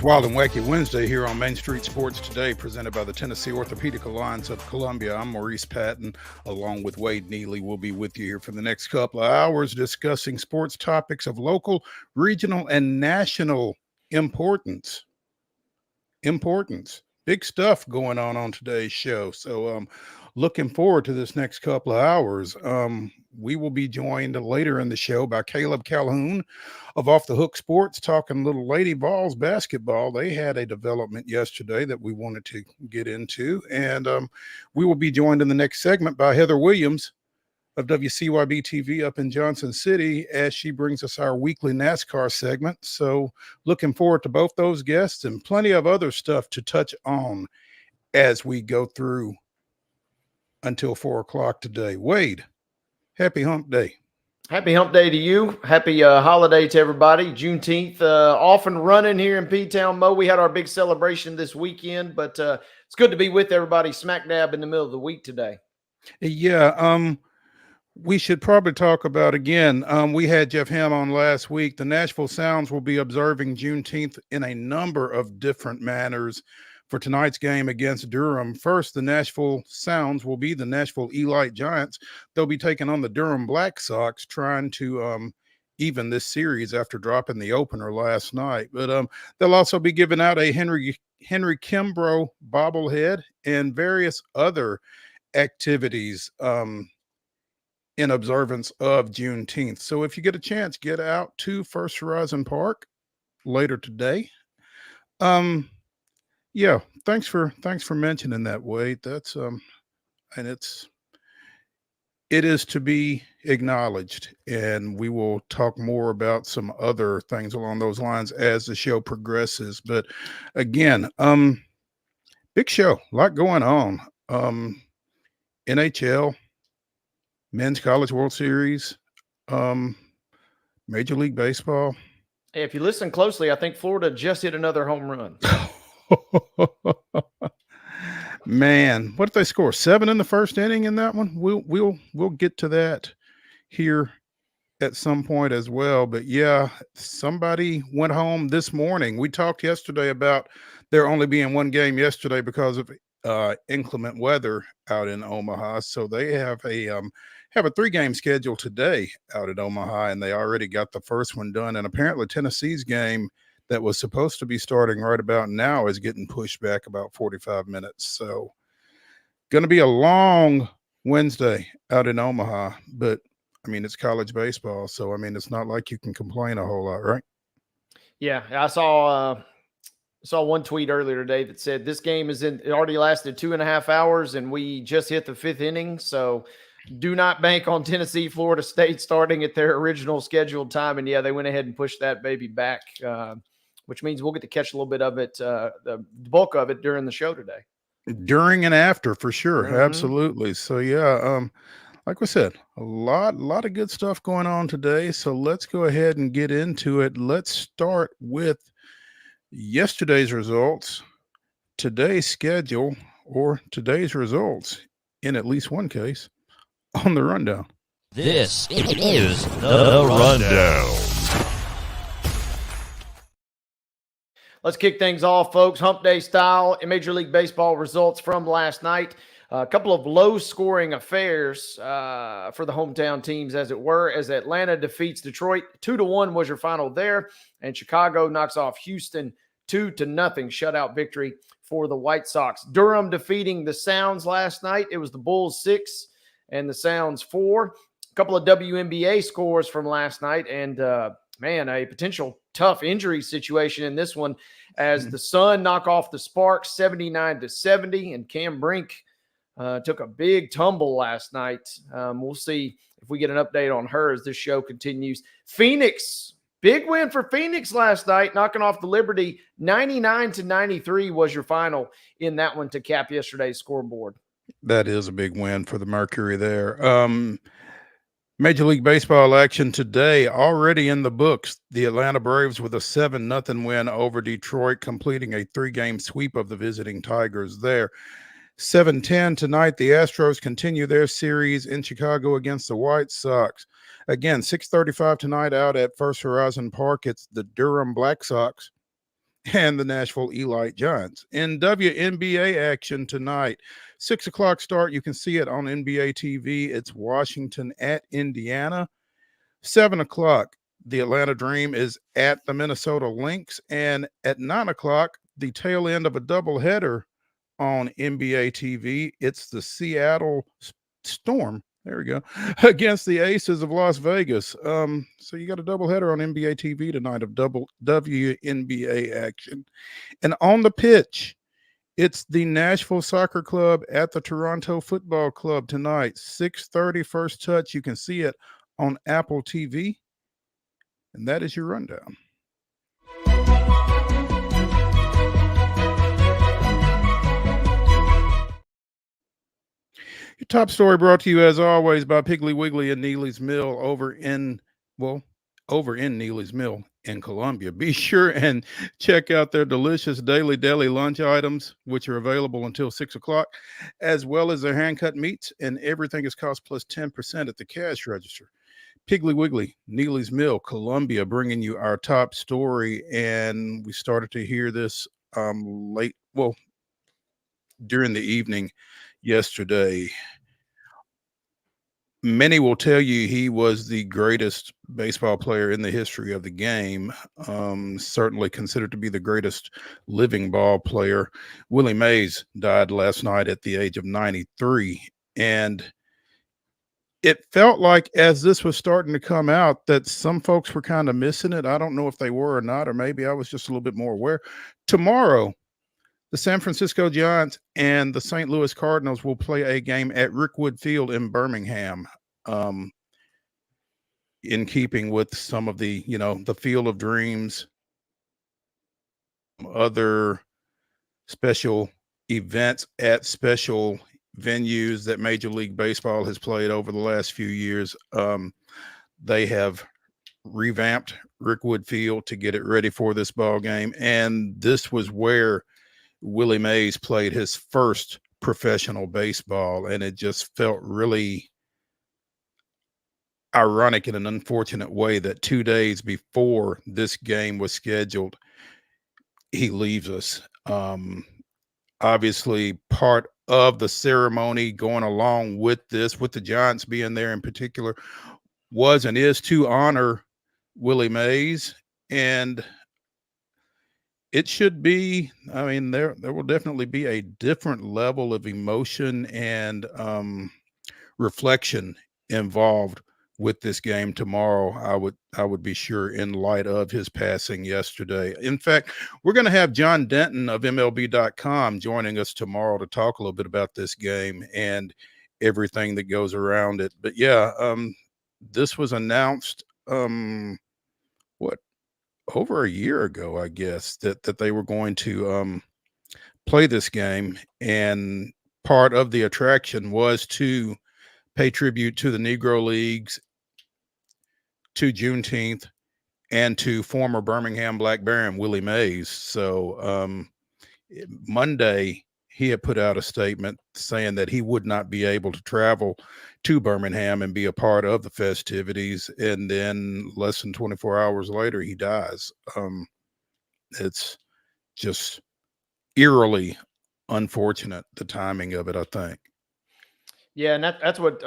Wild and Wacky Wednesday here on Main Street Sports Today, presented by the Tennessee Orthopedic Alliance of Columbia. I'm Maurice Patton, along with Wade Neely. We'll be with you here for the next couple of hours discussing sports topics of local, regional, and national importance. Big stuff going on today's show. So looking forward to this next couple of hours. We will be joined later in the show by CALHOUN of Off the Hook Sports, talking little Lady Vols basketball. They had a development yesterday that we wanted to get into. And we will be joined in the next segment by Heather Williams of WCYB TV up in Johnson City as she brings us our weekly NASCAR segment. So looking forward to both those guests and plenty of other stuff to touch on as we go through until 4 o'clock today. Wade, happy hump day. Happy hump day to you. Happy holiday to everybody. Juneteenth off and running here in P-Town, Mo. We had our big celebration this weekend, but it's good to be with everybody smack dab in the middle of the week today. Yeah, we should probably talk about again. We had Jeff Ham on last week. The Nashville Sounds will be observing Juneteenth in a number of different manners for tonight's game against Durham. First, the Nashville Sounds will be the Nashville Elite Giants. They'll be taking on the Durham Black Sox, trying to even this series after dropping the opener last night. But they'll also be giving out a Henry Kimbrough bobblehead and various other activities in observance of Juneteenth. So if you get a chance, get out to First Horizon Park later today. Yeah, thanks for mentioning that, Wade. That's and it is to be acknowledged, and we will talk more about some other things along those lines as the show progresses. But again, big show, a lot going on. NHL, Men's College World Series, Major League Baseball. Hey, if you listen closely, I think Florida just hit another home run. Man, what did they score? 7 in the first inning in that one? We'll get to that here at some point as well. But yeah, somebody went home this morning. We talked yesterday about there only being one game yesterday because of inclement weather out in Omaha. So they have a 3-game schedule today out at Omaha, and they already got the first one done. And apparently Tennessee's game that was supposed to be starting right about now is getting pushed back about 45 minutes. So going to be a long Wednesday out in Omaha, but I mean, it's college baseball. So, I mean, it's not like you can complain a whole lot, right? Yeah. I saw one tweet earlier today that said this game it already lasted 2.5 hours and we just hit the 5th inning. So do not bank on Tennessee, Florida State starting at their original scheduled time. And yeah, they went ahead and pushed that baby back, which means we'll get to catch a little bit of it, the bulk of it during the show today. During and after, for sure. Mm-hmm. Absolutely. So yeah, like we said, a lot of good stuff going on today. So let's go ahead and get into it. Let's start with yesterday's results, today's schedule, or today's results in at least one case on the rundown. This is the rundown. Let's kick things off, folks. Hump Day style in Major League Baseball results from last night. A couple of low-scoring affairs for the hometown teams, as it were, as Atlanta defeats Detroit. 2-1 was your final there, and Chicago knocks off Houston 2-0 shutout victory for the White Sox. Durham defeating the Sounds last night. It was the Bulls 6 and the Sounds 4. A couple of WNBA scores from last night, and a potential tough injury situation in this one as the Sun knock off the Sparks 79-70, and Cam Brink took a big tumble last night. We'll see if we get an update on her as this show continues. Phoenix, big win for Phoenix last night, knocking off the Liberty. 99-93 was your final in that one to cap yesterday's scoreboard. That is a big win for the Mercury there. Major League Baseball action today already in the books. The Atlanta Braves with a 7-0 win over Detroit, completing a 3-game sweep of the visiting Tigers there. 7:10 tonight, the Astros continue their series in Chicago against the White Sox. Again, 6:35 tonight out at First Horizon Park. It's the Durham Black Sox and the Nashville Elite Giants. In WNBA action tonight, 6 o'clock start. You can see it on NBA TV. It's Washington at Indiana. 7 o'clock, the Atlanta Dream is at the Minnesota Lynx. And at 9 o'clock, the tail end of a doubleheader on NBA TV, it's the Seattle Storm. There we go. Against the Aces of Las Vegas. So you got a doubleheader on NBA TV tonight of double WNBA action. And on the pitch, it's the Nashville Soccer Club at the Toronto Football Club tonight. 6:30 first touch. You can see it on Apple TV. And that is your rundown. Your top story brought to you, as always, by Piggly Wiggly and Neely's Mill over in Neely's Mill in Columbia. Be sure and check out their delicious daily deli lunch items, which are available until 6 o'clock, as well as their hand-cut meats, and everything is cost plus 10% at the cash register. Piggly Wiggly, Neely's Mill, Columbia, bringing you our top story. And we started to hear this during the evening yesterday. Many will tell you he was the greatest baseball player in the history of the game, certainly considered to be the greatest living ball player. Willie Mays died last night at the age of 93. And it felt like as this was starting to come out that some folks were kind of missing it. I don't know if they were or not, or maybe I was just a little bit more aware. Tomorrow, the San Francisco Giants and the St. Louis Cardinals will play a game at Rickwood Field in Birmingham, in keeping with some of the, the Field of Dreams, other special events at special venues that Major League Baseball has played over the last few years. They have revamped Rickwood Field to get it ready for this ball game. And this was where Willie Mays played his first professional baseball, and it just felt really ironic in an unfortunate way that 2 days before this game was scheduled, he leaves us. Obviously, part of the ceremony going along with this, with the Giants being there in particular, was and is to honor Willie Mays. And it should be, there will definitely be a different level of emotion and reflection involved with this game tomorrow. I would be sure, in light of his passing yesterday. In fact, we're going to have John Denton of MLB.com joining us tomorrow to talk a little bit about this game and everything that goes around it. But yeah, this was announced, over a year ago, I guess, that they were going to play this game. And part of the attraction was to pay tribute to the Negro Leagues, to Juneteenth, and to former Birmingham Black Baron Willie Mays. So Monday, he had put out a statement saying that he would not be able to travel to Birmingham and be a part of the festivities. And then less than 24 hours later, he dies. It's just eerily unfortunate, the timing of it, I think. Yeah, and that's what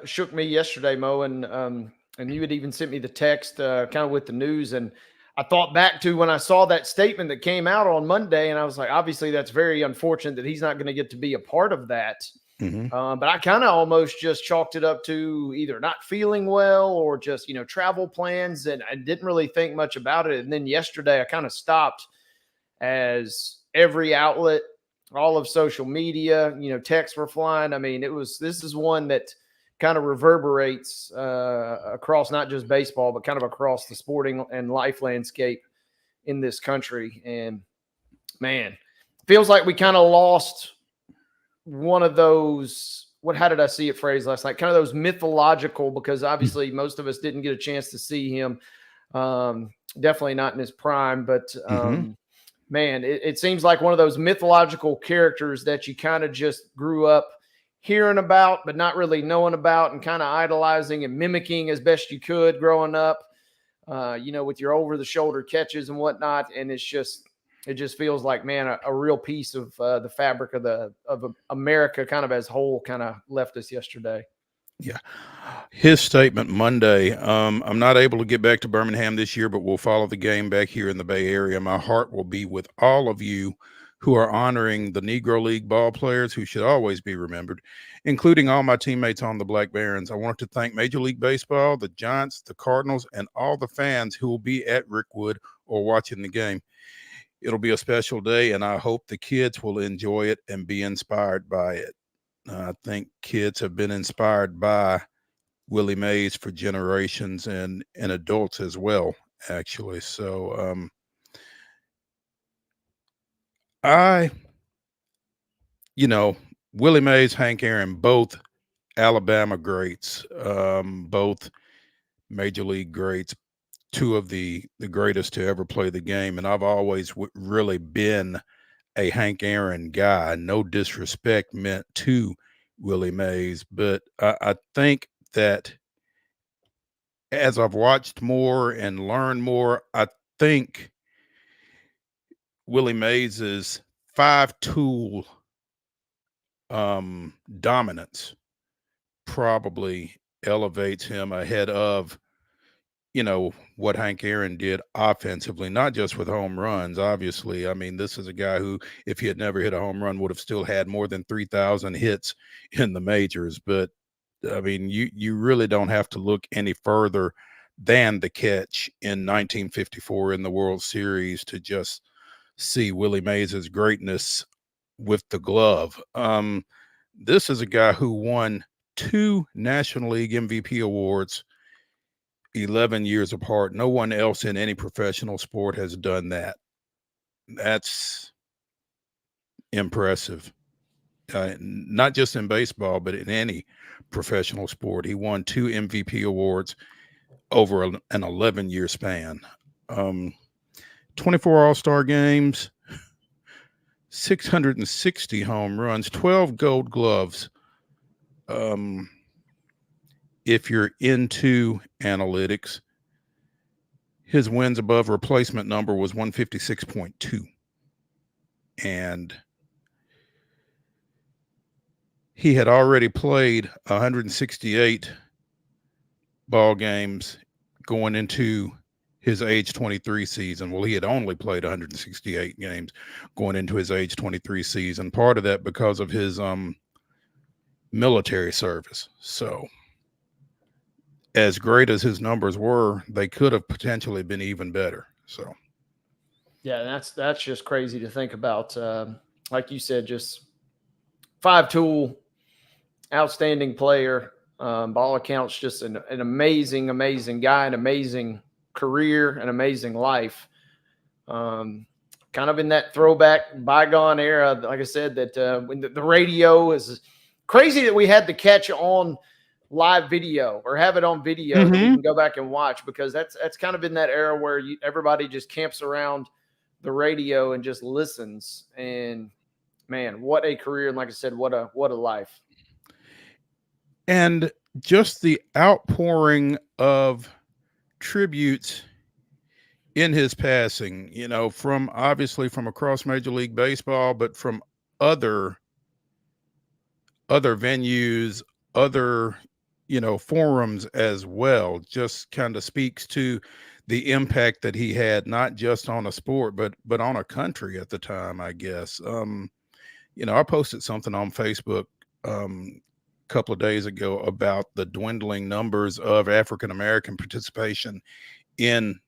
shook me yesterday, Mo. And you had even sent me the text kind of with the news. And I thought back to when I saw that statement that came out on Monday, and I was like, obviously, that's very unfortunate that he's not going to get to be a part of that. Mm-hmm. But I kind of almost just chalked it up to either not feeling well or just, travel plans. And I didn't really think much about it. And then yesterday I kind of stopped, as every outlet, all of social media, texts were flying. This is one that kind of reverberates across not just baseball, but kind of across the sporting and life landscape in this country. And man, feels like we kind of lost one of those, how did I see it phrased last night? Kind of those mythological, because obviously most of us didn't get a chance to see him. Definitely not in his prime, but man, it seems like one of those mythological characters that you kind of just grew up hearing about, but not really knowing about, and kind of idolizing and mimicking as best you could growing up, with your over the shoulder catches and whatnot. And it's just, it just feels like, man, a real piece of the fabric of America kind of as whole kind of left us yesterday. Yeah. His statement Monday, I'm not able to get back to Birmingham this year, but we'll follow the game back here in the Bay Area. My heart will be with all of you who are honoring the Negro League ball players who should always be remembered, including all my teammates on the Black Barons. I want to thank Major League Baseball, the Giants, the Cardinals, and all the fans who will be at Rickwood or watching the game. It'll be a special day, and I hope the kids will enjoy it and be inspired by it. I think kids have been inspired by Willie Mays for generations and adults as well, actually. So Willie Mays, Hank Aaron, both Alabama greats, both major league greats, two of the greatest to ever play the game. And I've always really been a Hank Aaron guy. No disrespect meant to Willie Mays, but I think that as I've watched more and learned more, I think Willie Mays's five-tool dominance probably elevates him ahead of what Hank Aaron did offensively, not just with home runs. Obviously, I mean, this is a guy who, if he had never hit a home run, would have still had more than 3,000 hits in the majors. But I mean, you really don't have to look any further than the catch in 1954 in the World Series to just see Willie Mays' greatness with the glove. This is a guy who won 2 National League MVP awards 11 years apart. No one else in any professional sport has done that. That's impressive. Not just in baseball, but in any professional sport. He won 2 MVP awards over an 11-year span. 24 All-Star games, 660 home runs, 12 Gold Gloves. If you're into analytics, his wins above replacement number was 156.2. And he had already played 168 ball games going into his age 23 season. Well, he had only played 168 games going into his age 23 season. Part of that because of his military service. So as great as his numbers were, they could have potentially been even better. So yeah, that's just crazy to think about. Like you said, just 5-tool, outstanding player. By all accounts, just an amazing, amazing guy, an amazing career, an amazing life. Kind of in that throwback bygone era, like I said, that when the radio is crazy that we had to catch on live video or have it on video that we can go back and watch, because that's kind of in that era where everybody just camps around the radio and just listens. And man, what a career. And like I said, what a life. And just the outpouring of tributes in his passing, from obviously from across Major League Baseball, but from other venues, other, forums as well, just kind of speaks to the impact that he had, not just on a sport, but on a country at the time, I guess. I posted something on Facebook couple of days ago about the dwindling numbers of African-American participation in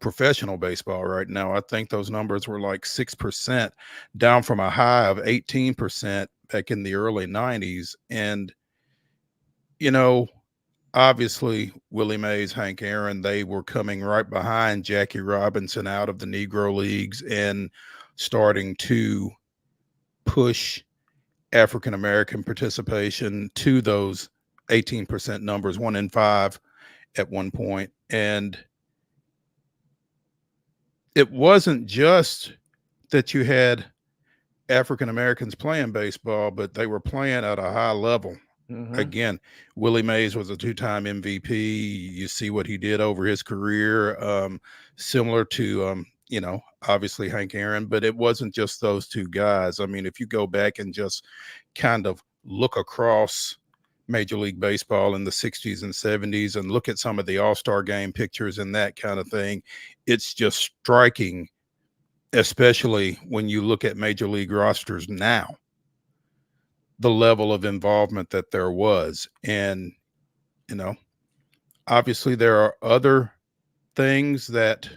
professional baseball right now. I think those numbers were like 6%, down from a high of 18% back in the early 90s. And, obviously Willie Mays, Hank Aaron, they were coming right behind Jackie Robinson out of the Negro Leagues and starting to push African-American participation to those 18% numbers, 1 in 5 at one point. And it wasn't just that you had African-Americans playing baseball, but they were playing at a high level. Again, Willie Mays was a 2-time MVP. You see what he did over his career, similar to, obviously Hank Aaron, but it wasn't just those two guys. I mean, if you go back and just kind of look across Major League Baseball in the 60s and 70s and look at some of the All-Star game pictures and that kind of thing, it's just striking, especially when you look at Major League rosters now, the level of involvement that there was. And, obviously there are other things that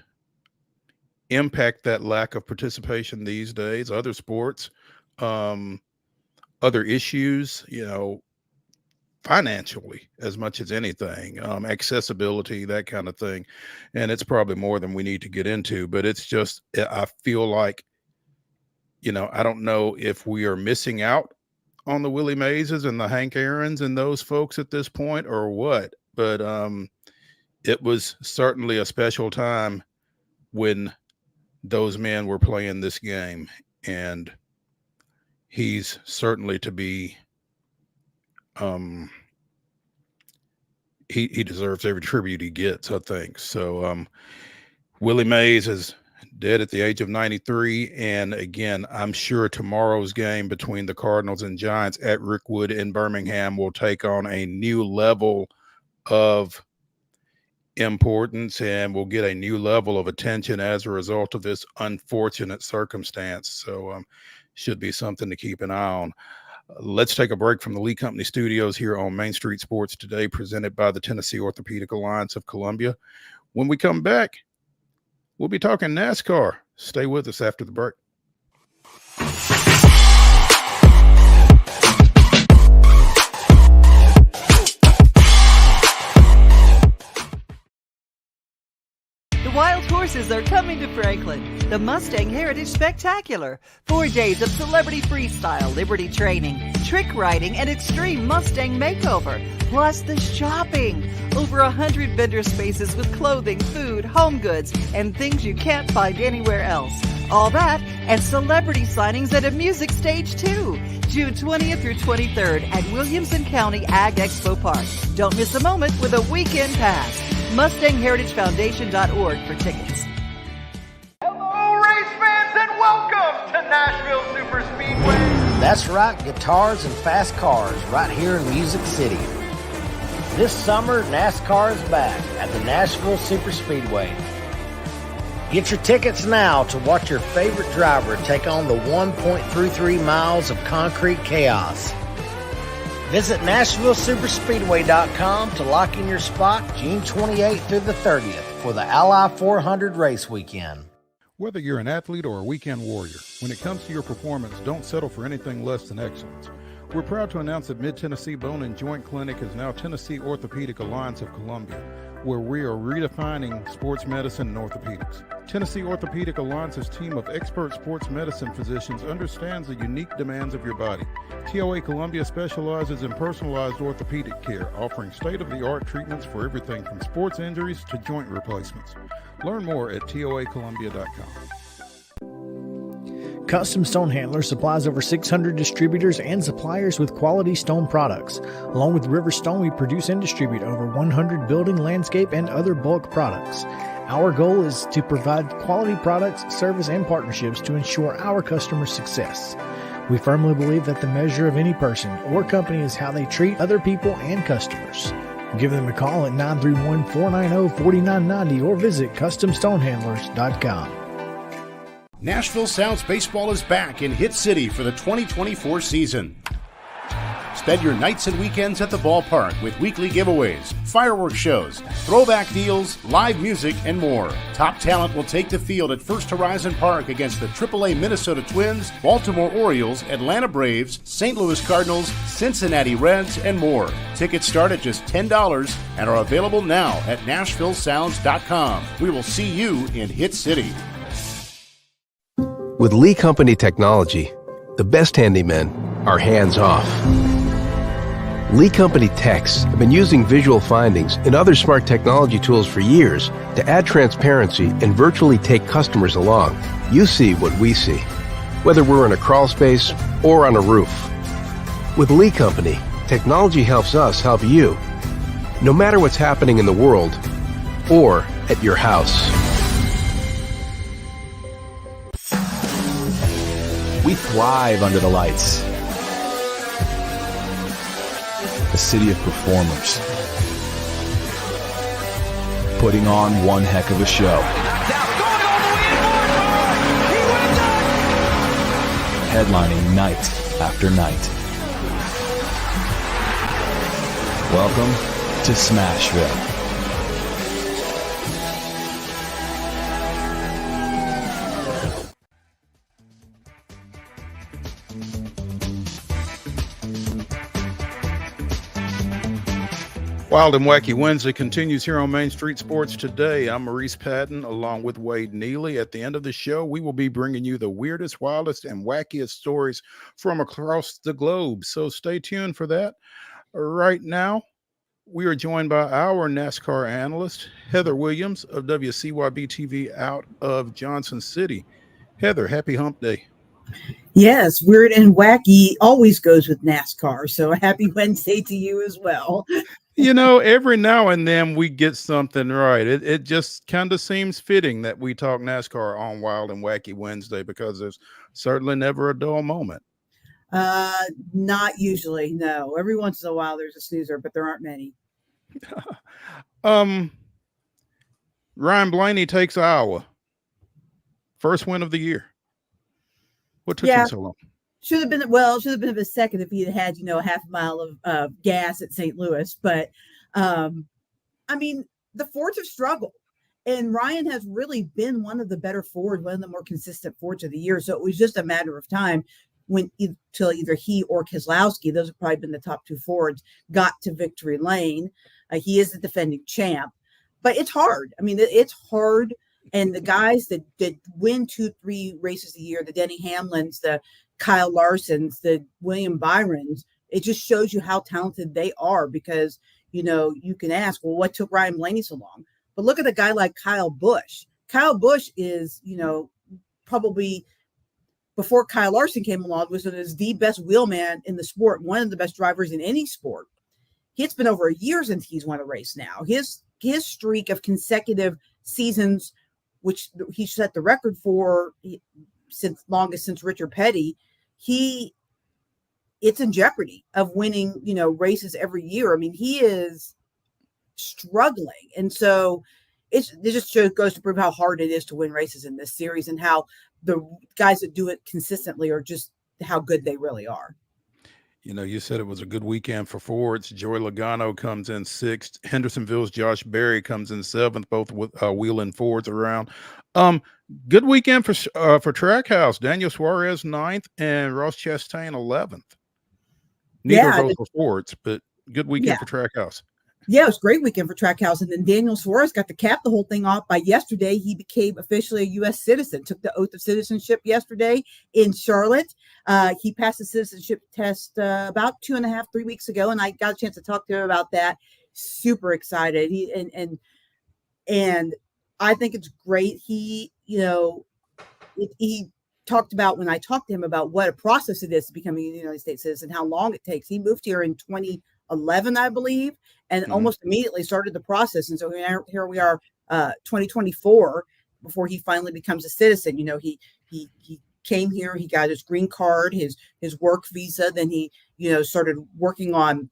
impact that lack of participation these days, other sports, other issues, financially as much as anything, accessibility, that kind of thing. And it's probably more than we need to get into, but it's just, I feel like, I don't know if we are missing out on the Willie Mayeses and the Hank Aarons and those folks at this point or what, but it was certainly a special time when those men were playing this game, and he's certainly to be, he deserves every tribute he gets, I think. So Willie Mays is dead at the age of 93. And again, I'm sure tomorrow's game between the Cardinals and Giants at Rickwood in Birmingham will take on a new level of importance, and we'll get a new level of attention as a result of this unfortunate circumstance. So should be something to keep an eye on. Let's take a break from the Lee Company studios here on Main Street Sports Today, presented by the Tennessee Orthopedic Alliance of Columbia. When we come back, we'll be talking NASCAR. Stay with us after the break. Wild horses are coming to Franklin. The Mustang Heritage Spectacular. 4 days of celebrity freestyle, liberty training, trick riding, and extreme Mustang makeover. Plus the shopping. Over 100 vendor spaces with clothing, food, home goods, and things you can't find anywhere else. All that and celebrity signings at a music stage too. June 20th through 23rd at Williamson County Ag Expo Park. Don't miss a moment with a weekend pass. MustangHeritageFoundation.org for tickets. Hello, race fans, and welcome to Nashville Super Speedway. That's right, guitars and fast cars right here in Music City. This summer, NASCAR is back at the Nashville Super Speedway. Get your tickets now to watch your favorite driver take on the 1.33 miles of concrete chaos. Visit NashvilleSuperspeedway.com to lock in your spot June 28th through the 30th for the Ally 400 race weekend. Whether you're an athlete or a weekend warrior, when it comes to your performance, don't settle for anything less than excellence. We're proud to announce that Mid-Tennessee Bone and Joint Clinic is now Tennessee Orthopedic Alliance of Columbia, where we are redefining sports medicine and orthopedics. Tennessee Orthopedic Alliance's team of expert sports medicine physicians understands the unique demands of your body. TOA Columbia specializes in personalized orthopedic care, offering state-of-the-art treatments for everything from sports injuries to joint replacements. Learn more at toacolumbia.com. Custom Stone Handler supplies over 600 distributors and suppliers with quality stone products. Along with River Stone, we produce and distribute over 100 building, landscape, and other bulk products. Our goal is to provide quality products, service, and partnerships to ensure our customers' success. We firmly believe that the measure of any person or company is how they treat other people and customers. Give them a call at 931-490-4990 or visit CustomStonehandlers.com. Nashville Sounds Baseball is back in Hit City for the 2024 season. Spend your nights and weekends at the ballpark with weekly giveaways, fireworks shows, throwback deals, live music, and more. Top talent will take the field at First Horizon Park against the AAA Minnesota Twins, Baltimore Orioles, Atlanta Braves, St. Louis Cardinals, Cincinnati Reds, and more. Tickets start at just $10 and are available now at NashvilleSounds.com. We will see you in Hit City. With Lee Company technology, the best handymen are hands-off. Lee Company techs have been using visual findings and other smart technology tools for years to add transparency and virtually take customers along. You see what we see, whether we're in a crawl space or on a roof. With Lee Company, technology helps us help you, no matter what's happening in the world or at your house. We thrive under the lights. A city of performers, putting on one heck of a show. Headlining night after night. Welcome to Smashville. Wild and Wacky Wednesday continues here on Main Street Sports Today. I'm Maurice Patton along with Wade Neely. At the end of the show, we will be bringing you the weirdest, wildest, and wackiest stories from across the globe. So stay tuned for that. Right now, we are joined by our NASCAR analyst, Heather Williams of WCYB TV out of Johnson City. Heather, happy hump day. Yes, weird and wacky always goes with NASCAR. So happy Wednesday to you as well. You know, every now and then we get something right. It just kind of seems fitting that we talk NASCAR on Wild and Wacky Wednesday because there's certainly never a dull moment. Not usually, no. Every once in a while there's a snoozer, but there aren't many. Ryan Blaney takes Iowa. First win of the year. What took him so long? Should have been a second if he had had, a half a mile of gas at St. Louis. But, I mean, the Fords have struggled. And Ryan has really been one of the better Fords, one of the more consistent Fords of the year. So it was just a matter of time till either he or Keselowski, those have probably been the top two Fords, got to victory lane. He is the defending champ. But it's hard. I mean, it's hard. And the guys that win 2-3 races a year, the Denny Hamlins, the Kyle Larsons, the William Byrons, it just shows you how talented they are because, you can ask, well, what took Ryan Blaney so long? But look at a guy like Kyle Busch. Kyle Busch is, probably before Kyle Larson came along, was the best wheelman in the sport, one of the best drivers in any sport. It's been over a year since he's won a race now. His streak of consecutive seasons, which he set the record for since Richard Petty, it's in jeopardy of winning, races every year. I mean, he is struggling. And so it just goes to prove how hard it is to win races in this series and how the guys that do it consistently are just how good they really are. You said it was a good weekend for Fords. Joey Logano comes in sixth. Hendersonville's Josh Berry comes in seventh, both with wheeling Fords around. Good weekend for Trackhouse. Daniel Suarez ninth and Ross Chastain 11th. Neither of those were Fords, but good weekend for Trackhouse. Yeah, it was a great weekend for Trackhouse. And then Daniel Suarez got to cap the whole thing off by yesterday. He became officially a U.S. citizen, took the oath of citizenship yesterday in Charlotte. He passed the citizenship test about 2.5, 3 weeks ago, and I got a chance to talk to him about that. Super excited. And I think it's great. He talked about, when I talked to him about what a process it is to becoming a United States citizen, how long it takes. He moved here in 2011, I believe, and almost immediately started the process. And so here we are, 2024, before he finally becomes a citizen. He came here, he got his green card, his work visa. Then he, started working on,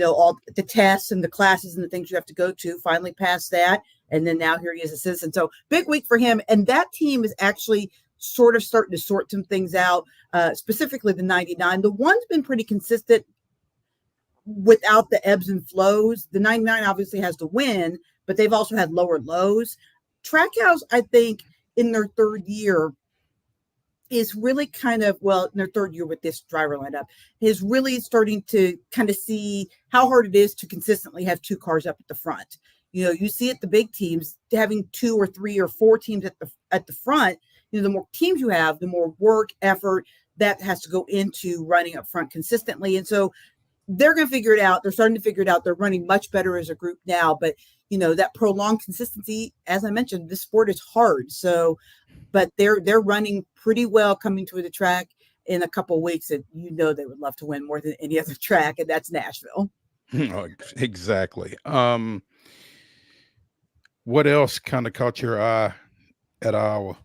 all the tests and the classes and the things you have to go to, finally passed that. And then now here he is a citizen. So big week for him. And that team is actually sort of starting to sort some things out, specifically the 99. The one's been pretty consistent without the ebbs and flows. The 99 obviously has to win, but they've also had lower lows. Trackhouse, I think, in their third year is really in their third year with this driver lineup, is really starting to kind of see how hard it is to consistently have two cars up at the front. You see it, the big teams having 2 or 3 or 4 teams at the front. The more teams you have, the more work, effort that has to go into running up front consistently. And so they're going to figure it out. They're starting to figure it out. They're running much better as a group now. But, that prolonged consistency, as I mentioned, this sport is hard. So, but they're running pretty well coming to the track in a couple of weeks. And they would love to win more than any other track, and that's Nashville. Exactly. What else kind of caught your eye at Iowa?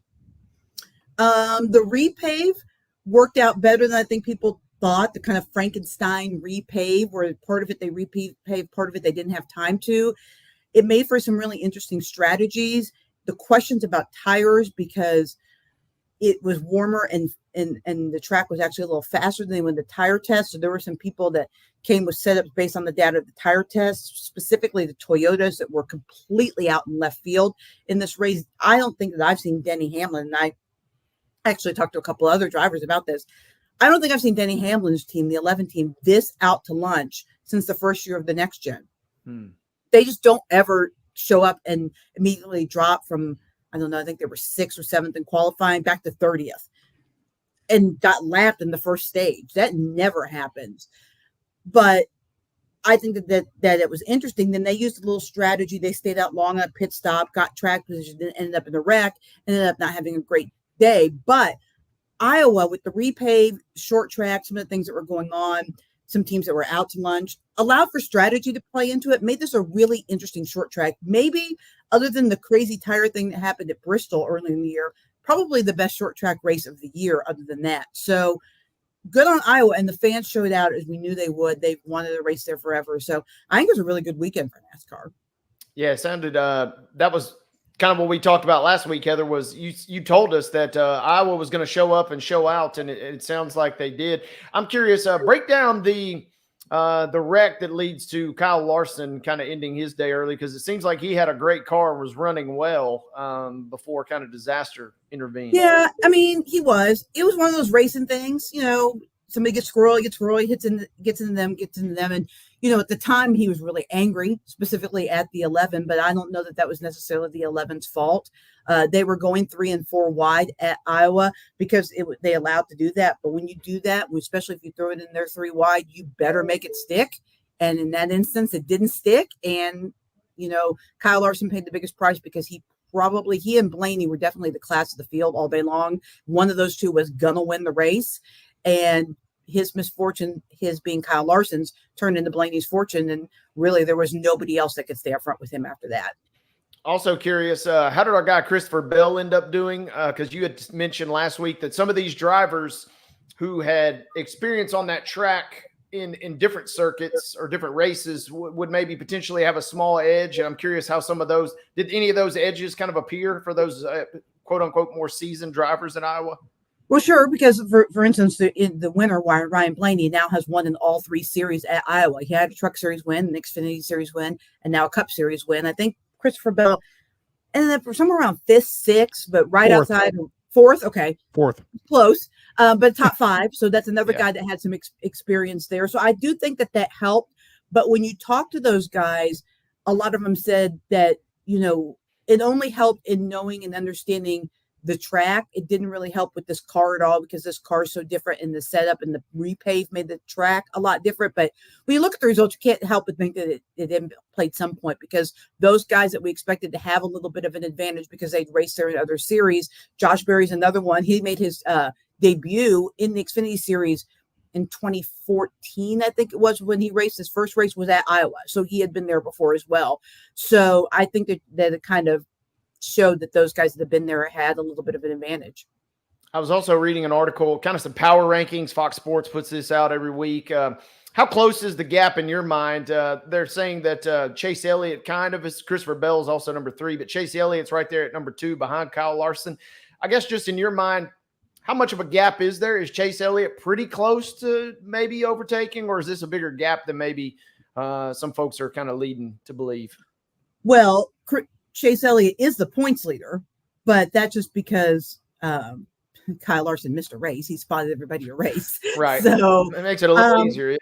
The repave worked out better than I think people thought. The kind of Frankenstein repave, where part of it they repaved, part of it they didn't have time to. It made for some really interesting strategies. The questions about tires, because it was warmer and the track was actually a little faster than when the tire test. So there were some people that came with setups based on the data of the tire test, specifically the Toyotas, that were completely out in left field in this race. I don't think that I've seen Denny Hamlin, and I actually talked to a couple other drivers about this. I don't think I've seen Denny Hamlin's team, the 11 team, this out to lunch since the first year of the next gen. They just don't ever show up and immediately drop from, I don't know, I think they were 6th or 7th in qualifying back to 30th and got lapped in the first stage. That never happens. But I think that it was interesting. Then they used a little strategy. They stayed out long on a pit stop, got track position, then ended up in the wreck, ended up not having a great day. But Iowa, with the repave, short track, some of the things that were going on, some teams that were out to lunch, allowed for strategy to play into it, made this a really interesting short track. Maybe other than the crazy tire thing that happened at Bristol early in the year, probably the best short track race of the year other than that. So good on Iowa, and the fans showed out as we knew they would. They wanted to race there forever. So I think it was a really good weekend for NASCAR. Yeah, it sounded that was kind of what we talked about last week, Heather. Was you told us that Iowa was going to show up and show out, and it sounds like they did. I'm curious, break down the wreck that leads to Kyle Larson kind of ending his day early, because it seems like he had a great car and was running well before kind of disaster intervened. Yeah, I mean, it was one of those racing things, you know, somebody gets squirrely, gets into them. And, you know, at the time he was really angry, specifically at the 11, but I don't know that was necessarily the 11's fault. They were going 3 and 4 wide at Iowa because they allowed to do that. But when you do that, especially if you throw it in there 3 wide, you better make it stick. And in that instance, it didn't stick. And, you know, Kyle Larson paid the biggest price because he and Blaney were definitely the class of the field all day long. One of those two was going to win the race. And his misfortune, his being Kyle Larson's, turned into Blaney's fortune. And really, there was nobody else that could stay up front with him after that. Also curious, how did our guy Christopher Bell end up doing? Because you had mentioned last week that some of these drivers who had experience on that track in different circuits or different races would maybe potentially have a small edge. And I'm curious how some of those, did any of those edges kind of appear for those quote unquote more seasoned drivers in Iowa? Well, sure, because for instance, the winner, Ryan Blaney, now has won in all 3 series at Iowa. He had a Truck Series win, an Xfinity Series win, and now a Cup Series win. I think Christopher Bell ended up for somewhere around 5th, 6th, but right outside 4th. Okay, 4th, close, but top 5. So that's another guy that had some experience there. So I do think that helped. But when you talk to those guys, a lot of them said that, you know, it only helped in knowing and understanding the track. It didn't really help with this car at all because this car is so different, and the setup and the repave made the track a lot different. But when you look at the results, you can't help but think that it played some point, because those guys that we expected to have a little bit of an advantage because they'd raced there in other series. Josh Berry's another one. He made his debut in the Xfinity Series in 2014, I think it was, when he raced. His first race was at Iowa. So he had been there before as well. So I think that it kind of showed that those guys that have been there had a little bit of an advantage. I was also reading an article, kind of some power rankings. Fox Sports puts this out every week. How close is the gap in your mind? They're saying that Chase Elliott kind of is. Christopher Bell is also number 3, but Chase Elliott's right there at number 2 behind Kyle Larson. I guess just in your mind, how much of a gap is there? Is Chase Elliott pretty close to maybe overtaking, or is this a bigger gap than maybe some folks are kind of leading to believe? Well, Chase Elliott is the points leader, but that's just because Kyle Larson missed a race. He spotted everybody a race. Right. So it makes it a little easier.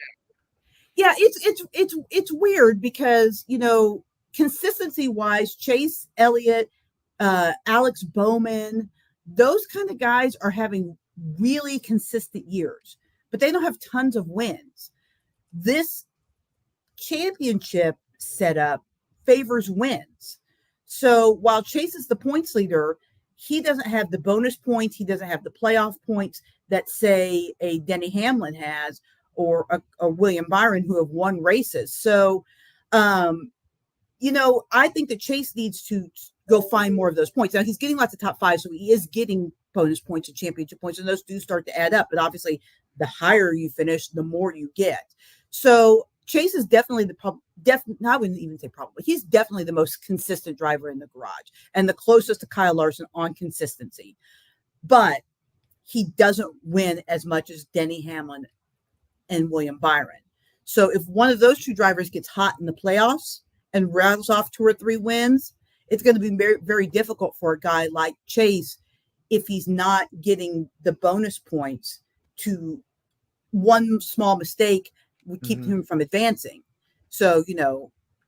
Yeah, it's weird because, you know, consistency wise, Chase Elliott, Alex Bowman, those kind of guys are having really consistent years, but they don't have tons of wins. This championship setup favors wins. So while Chase is the points leader, he doesn't have the bonus points. He doesn't have the playoff points that, say, a Denny Hamlin has, or a William Byron, who have won races. So, you know, I think that Chase needs to go find more of those points. Now, he's getting lots of top 5, so he is getting bonus points and championship points, and those do start to add up. But obviously, the higher you finish, the more you get. So Chase is definitely I wouldn't even say probably. He's definitely the most consistent driver in the garage and the closest to Kyle Larson on consistency. But he doesn't win as much as Denny Hamlin and William Byron. So if one of those two drivers gets hot in the playoffs and rattles off 2 or 3 wins, it's going to be very, very difficult for a guy like Chase if he's not getting the bonus points. To one small mistake would keep him from advancing. So,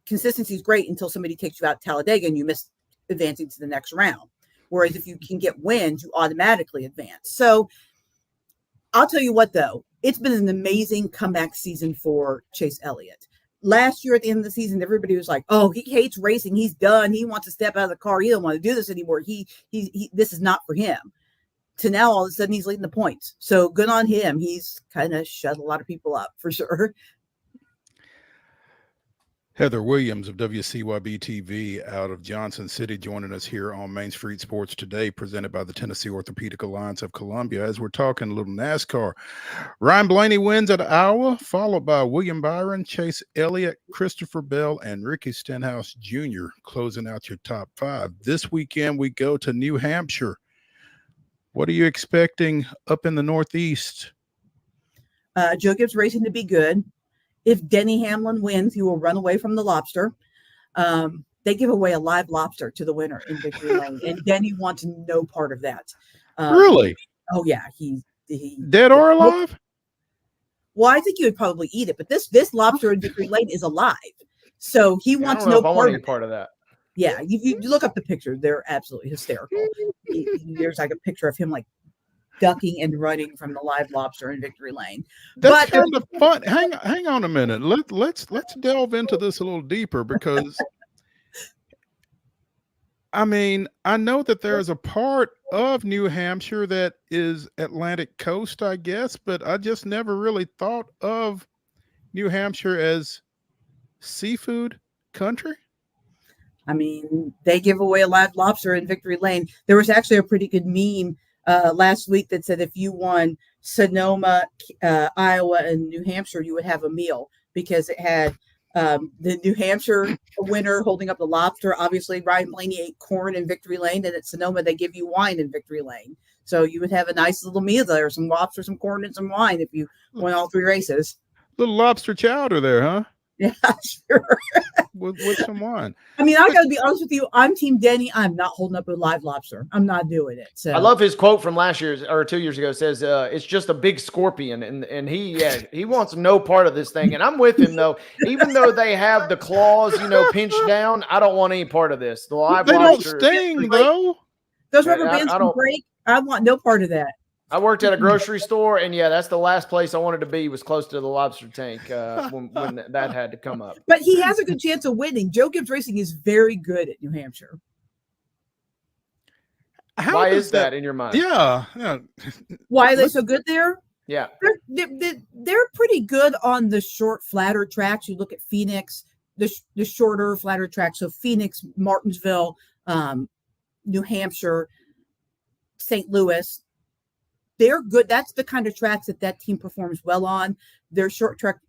consistency is great until somebody takes you out Talladega and you miss advancing to the next round. Whereas if you can get wins, you automatically advance. So I'll tell you what, though, it's been an amazing comeback season for Chase Elliott. Last year at the end of the season, everybody was like, "Oh, he hates racing. He's done. He wants to step out of the car. He don't want to do this anymore. He this is not for him." To now, all of a sudden, he's leading the points. So good on him. He's kind of shut a lot of people up for sure. Heather Williams of WCYB TV out of Johnson City joining us here on Main Street Sports Today, presented by the Tennessee Orthopedic Alliance of Columbia. As we're talking a little NASCAR, Ryan Blaney wins at Iowa, followed by William Byron, Chase Elliott, Christopher Bell, and Ricky Stenhouse Jr. closing out your top 5. This weekend, we go to New Hampshire. What are you expecting up in the Northeast? Joe Gibbs Racing to be good. If Denny Hamlin wins, he will run away from the lobster. They give away a live lobster to the winner in Victory Lane, and Denny wants no part of that. Really? Oh yeah, he dead or alive? Well, I think you would probably eat it, but this lobster in Victory Lane is alive, so he wants no part of that. Yeah, you look up the picture; they're absolutely hysterical. There's like a picture of him like ducking and running from the live lobster in Victory Lane. That's kind of fun. Hang on a minute. Let's delve into this a little deeper, because I mean, I know that there's a part of New Hampshire that is Atlantic coast, I guess, but I just never really thought of New Hampshire as seafood country. I mean, they give away a live lobster in Victory Lane. There was actually a pretty good meme last week that said if you won Sonoma, Iowa, and New Hampshire, you would have a meal, because it had the New Hampshire winner holding up the lobster. Obviously, Ryan Blaney ate corn in Victory Lane, and at Sonoma, they give you wine in Victory Lane. So you would have a nice little meal there, some lobster, some corn, and some wine if you won all 3 races. Little lobster chowder there, huh? Yeah, sure. with some wine. I mean, I got to be honest with you. I'm Team Denny. I'm not holding up a live lobster. I'm not doing it. So I love his quote from last year's or 2 years ago. It says, "It's just a big scorpion," and he wants no part of this thing. And I'm with him though. Even though they have the claws, pinched down, I don't want any part of this. The live lobster don't sting though. Those rubber bands can break. I want no part of that. I worked at a grocery store, and yeah, that's the last place I wanted to be, was close to the lobster tank when that had to come up. But he has a good chance of winning. Joe Gibbs Racing is very good at New Hampshire. Why is that in your mind? Yeah. Why are they so good there? Yeah. They're pretty good on the short, flatter tracks. You look at Phoenix, the shorter, flatter tracks. So Phoenix, Martinsville, New Hampshire, St. Louis. They're good. That's the kind of tracks that team performs well on. They're short track.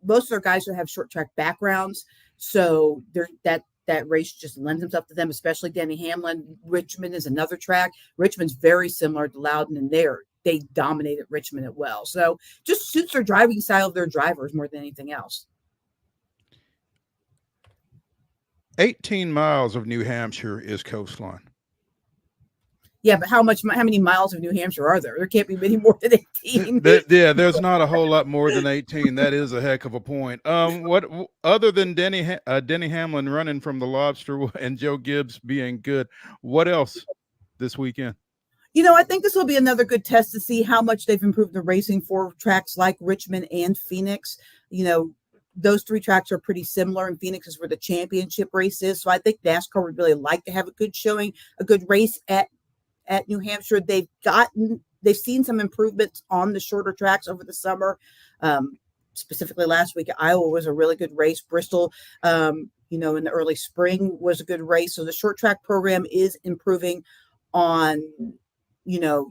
Most of their guys have short track backgrounds, so that race just lends itself to them. Especially Denny Hamlin. Richmond is another track. Richmond's very similar to Loudon, and they dominated Richmond as well. So just suits their driving style of their drivers more than anything else. 18 miles of New Hampshire is coastline. Yeah, but how many miles of New Hampshire are there? There can't be many more than 18. There's not a whole lot more than 18. That is a heck of a point. What other than Denny Hamlin running from the lobster and Joe Gibbs being good, what else this weekend? I think this will be another good test to see how much they've improved the racing for tracks like Richmond and Phoenix. Those 3 tracks are pretty similar, and Phoenix is where the championship race is. So I think NASCAR would really like to have a good showing, a good race at New Hampshire. They've seen some improvements on the shorter tracks over the summer. Specifically last week, Iowa was a really good race. Bristol, in the early spring was a good race. So the short track program is improving on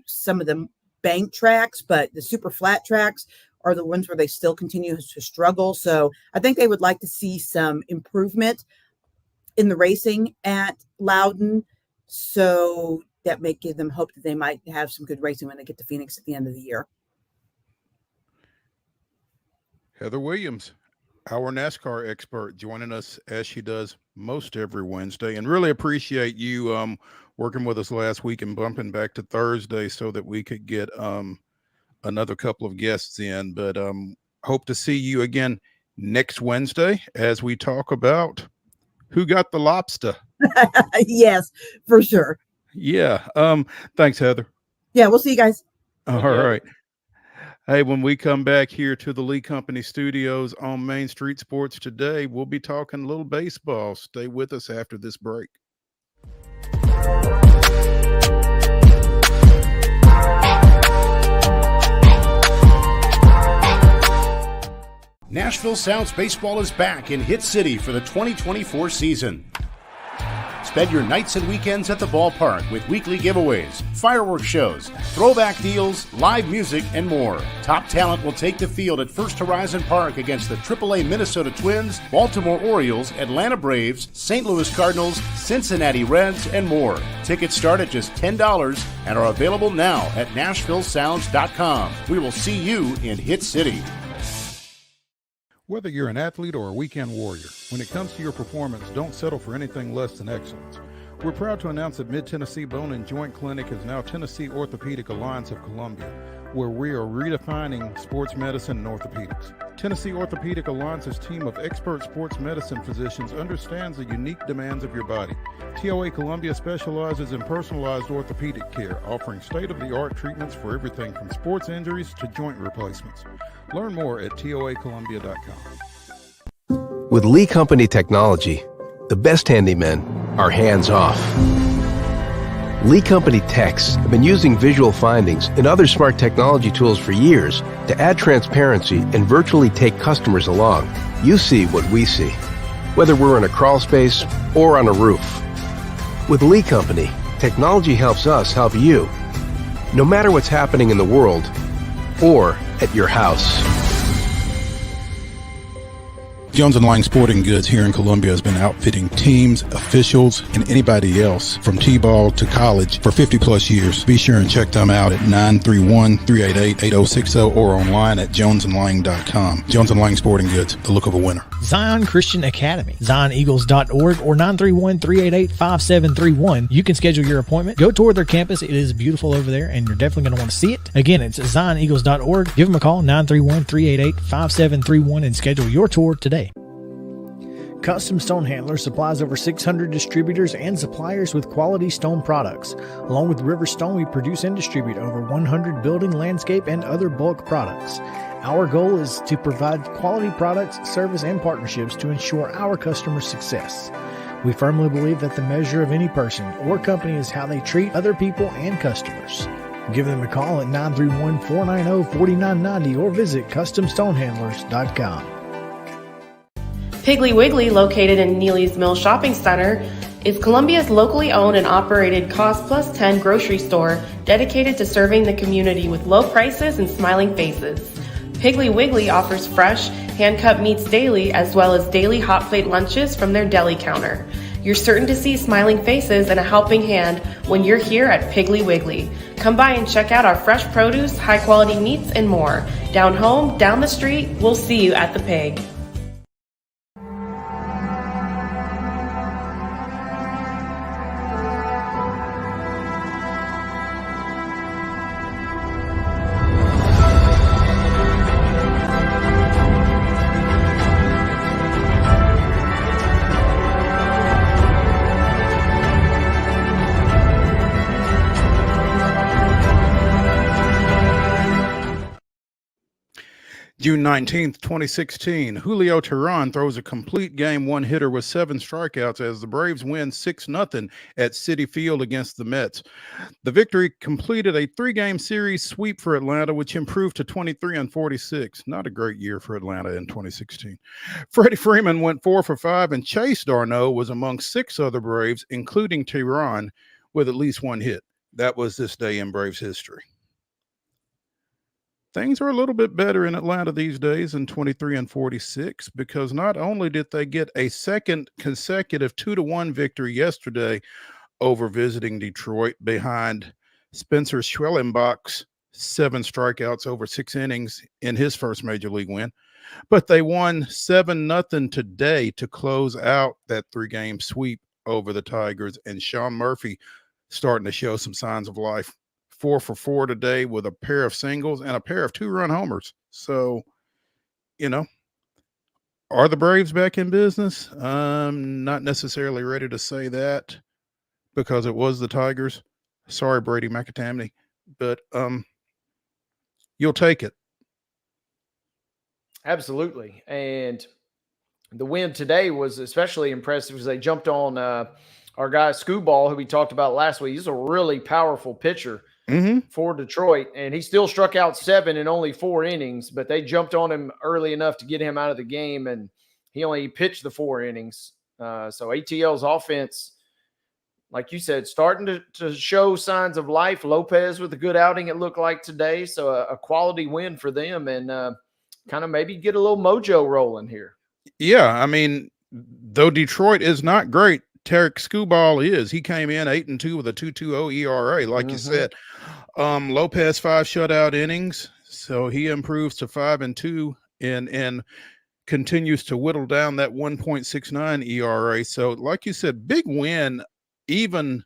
some of the bank tracks, but the super flat tracks are the ones where they still continue to struggle. So I think they would like to see some improvement in the racing at Loudon. So that may give them hope that they might have some good racing when they get to Phoenix at the end of the year. Heather Williams, our NASCAR expert, joining us as she does most every Wednesday, and really appreciate you working with us last week and bumping back to Thursday so that we could get another couple of guests in. But hope to see you again next Wednesday as we talk about who got the lobster. Yes, for sure. Yeah. Thanks, Heather. Yeah, we'll see you guys. All right. Hey, when we come back here to the Lee Company studios on Main Street Sports Today, we'll be talking a little baseball. Stay with us after this break. Nashville Sounds Baseball is back in Hit City for the 2024 season. Spend your nights and weekends at the ballpark with weekly giveaways, fireworks shows, throwback deals, live music, and more. Top talent will take the field at First Horizon Park against the AAA Minnesota Twins, Baltimore Orioles, Atlanta Braves, St. Louis Cardinals, Cincinnati Reds, and more. Tickets start at just $10 and are available now at NashvilleSounds.com. We will see you in Hit City. Whether you're an athlete or a weekend warrior, when it comes to your performance, don't settle for anything less than excellence. We're proud to announce that Mid-Tennessee Bone and Joint Clinic is now Tennessee Orthopedic Alliance of Columbia, where we are redefining sports medicine and orthopedics. Tennessee Orthopedic Alliance's team of expert sports medicine physicians understands the unique demands of your body. TOA Columbia specializes in personalized orthopedic care, offering state-of-the-art treatments for everything from sports injuries to joint replacements. Learn more at toacolumbia.com. With Lee Company technology, the best handymen are hands-off. Lee Company techs have been using visual findings and other smart technology tools for years to add transparency and virtually take customers along. You see what we see, whether we're in a crawl space or on a roof. With Lee Company, technology helps us help you, no matter what's happening in the world or at your house. Jones & Lang Sporting Goods here in Columbia has been outfitting teams, officials, and anybody else from T-ball to college for 50 plus years. Be sure and check them out at 931-388-8060 or online at jonesandlang.com. Jones & Lang Sporting Goods, the look of a winner. Zion Christian Academy, zioneagles.org or 931-388-5731. You can schedule your appointment. Go tour their campus. It is beautiful over there, and you're definitely going to want to see it. Again, it's zioneagles.org. Give them a call, 931-388-5731, and schedule your tour today. Custom Stone Handler supplies over 600 distributors and suppliers with quality stone products. Along with River Stone, we produce and distribute over 100 building, landscape, and other bulk products. Our goal is to provide quality products, service, and partnerships to ensure our customers' success. We firmly believe that the measure of any person or company is how they treat other people and customers. Give them a call at 931-490-4990 or visit CustomStonehandlers.com. Piggly Wiggly, located in Neely's Mill Shopping Center, is Columbia's locally owned and operated Cost Plus 10 grocery store dedicated to serving the community with low prices and smiling faces. Piggly Wiggly offers fresh, hand-cut meats daily as well as daily hot plate lunches from their deli counter. You're certain to see smiling faces and a helping hand when you're here at Piggly Wiggly. Come by and check out our fresh produce, high-quality meats, and more. Down home, down the street, we'll see you at the Pig. June 19th, 2016, Julio Teheran throws a complete game one-hitter with 7 strikeouts as the Braves win 6-0 at Citi Field against the Mets. The victory completed a 3-game series sweep for Atlanta, which improved to 23-46. Not a great year for Atlanta in 2016. Freddie Freeman went 4 for 5, and Chase Darno was among 6 other Braves, including Teheran, with at least 1 hit. that was this day in Braves history. Things are a little bit better in Atlanta these days in 23-46 because not only did they get a second consecutive 2-1 victory yesterday over visiting Detroit behind Spencer Schwellenbach's 7 strikeouts over 6 innings in his first major league win, but they won 7-0 today to close out that 3-game sweep over the Tigers, and Sean Murphy starting to show some signs of life. 4 for 4 today with a pair of singles and a pair of 2-run homers. So, are the Braves back in business? I'm not necessarily ready to say that because it was the Tigers. Sorry, Brady McAtamney, but you'll take it. Absolutely. And the win today was especially impressive because they jumped on our guy Screwball, who we talked about last week. He's a really powerful pitcher for Detroit, and he still struck out 7 in only 4 innings, but they jumped on him early enough to get him out of the game, and he only pitched the 4 innings. So ATL's offense, like you said, starting to show signs of life. Lopez with a good outing, it looked like today. So a quality win for them, and kind of maybe get a little mojo rolling here. Yeah, I mean, though Detroit is not great, Tarek Skubal is. He came in 8-2 with a 2.20 ERA, like you said. Lopez 5 shutout innings, so he improves to 5-2 and continues to whittle down that 1.69 ERA. So, like you said, big win, even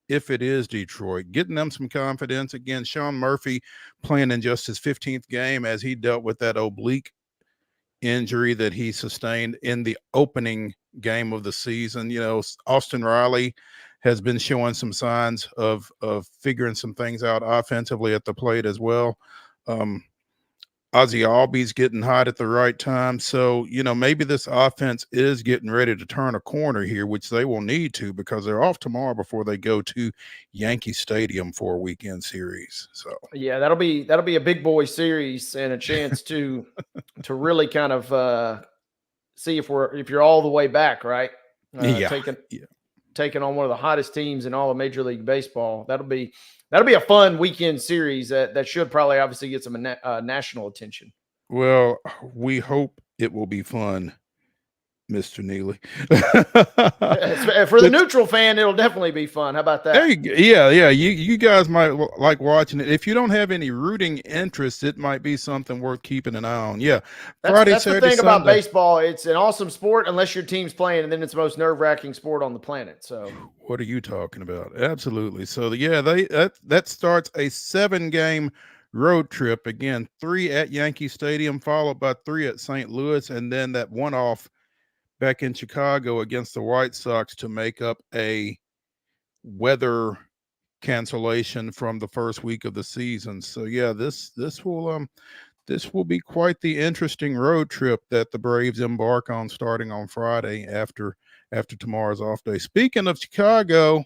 if it is Detroit, getting them some confidence. Again, Sean Murphy playing in just his 15th game as he dealt with that oblique injury that he sustained in the opening game of the season. Austin Riley has been showing some signs of figuring some things out offensively at the plate as well. Ozzie Albies getting hot at the right time. So, maybe this offense is getting ready to turn a corner here, which they will need to because they're off tomorrow before they go to Yankee Stadium for a weekend series. So, yeah, that'll be a big boy series and a chance to really kind of see if you're all the way back, right? Taking on one of the hottest teams in all of Major League Baseball. That'll be a fun weekend series that should probably obviously get some national attention. Well, we hope it will be fun, Mr. Neely. For the neutral fan, it'll definitely be fun. How about that? Yeah. You guys might like watching it. If you don't have any rooting interest, it might be something worth keeping an eye on. Yeah. That's the thing about baseball. It's an awesome sport unless your team's playing, and then it's the most nerve-wracking sport on the planet. So what are you talking about? Absolutely. So yeah, that starts a 7-game road trip. Again, 3 at Yankee Stadium, followed by 3 at St. Louis, and then that one-off back in Chicago against the White Sox to make up a weather cancellation from the first week of the season. So yeah, this will be quite the interesting road trip that the Braves embark on starting on Friday after tomorrow's off day. Speaking of Chicago,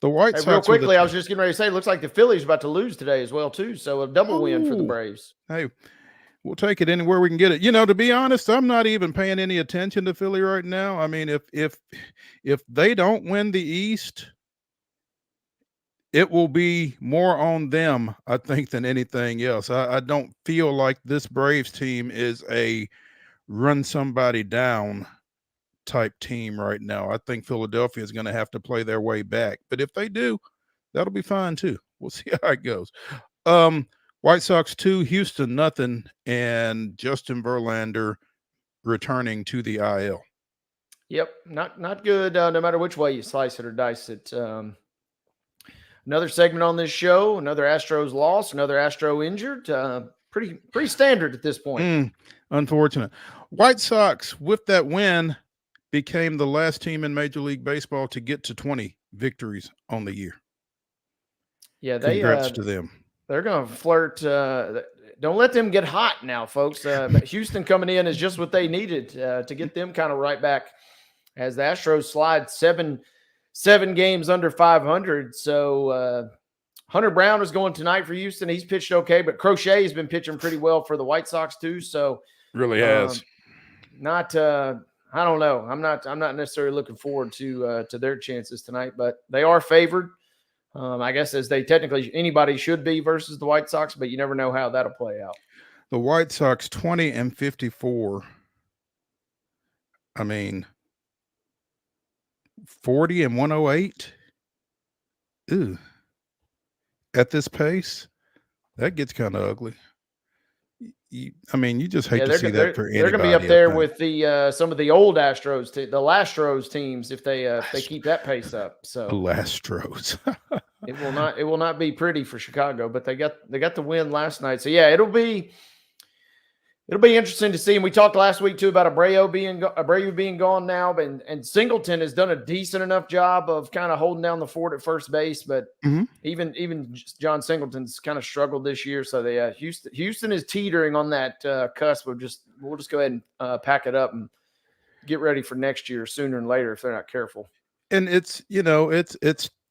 the White Sox. Real quickly, I was just getting ready to say, it looks like the Phillies are about to lose today as well too. So a double win for the Braves. Hey, we'll take it anywhere we can get it. To be honest, I'm not even paying any attention to Philly right now. I mean, if they don't win the East, it will be more on them, I think, than anything else. I don't feel like this Braves team is a run somebody down type team right now. I think Philadelphia is going to have to play their way back. But if they do, that'll be fine too. We'll see how it goes. White Sox 2, Houston 0, and Justin Verlander returning to the IL. Yep, not good. No matter which way you slice it or dice it. Another segment on this show. Another Astros loss. Another Astro injured. Pretty standard at this point. Unfortunate. White Sox with that win became the last team in Major League Baseball to get to 20 victories on the year. Yeah, congrats to them. They're going to flirt. Don't let them get hot now, folks. Houston coming in is just what they needed to get them kind of right back as the Astros slide seven games under 500. So Hunter Brown is going tonight for Houston. He's pitched okay, but Crochet has been pitching pretty well for the White Sox too. So really has. I don't know. I'm not necessarily looking forward to their chances tonight, but they are favored. I guess as they technically anybody should be versus the White Sox, but you never know how that'll play out. The White Sox 20-54. I mean, 40-108. Ooh. At this pace, that gets kind of ugly. You just hate to see that for anybody. They're going to be up there with the some of the old Astros, the Lastros teams, if they keep that pace up. So Lastros. it will not be pretty for Chicago, but they got the win last night. So yeah, it'll be interesting to see. And we talked last week too about Abreu being gone now, and Singleton has done a decent enough job of kind of holding down the fort at first base, but even John Singleton's kind of struggled this year. So they Houston is teetering on that cusp. We'll just go ahead and pack it up and get ready for next year sooner than later if they're not careful. And it's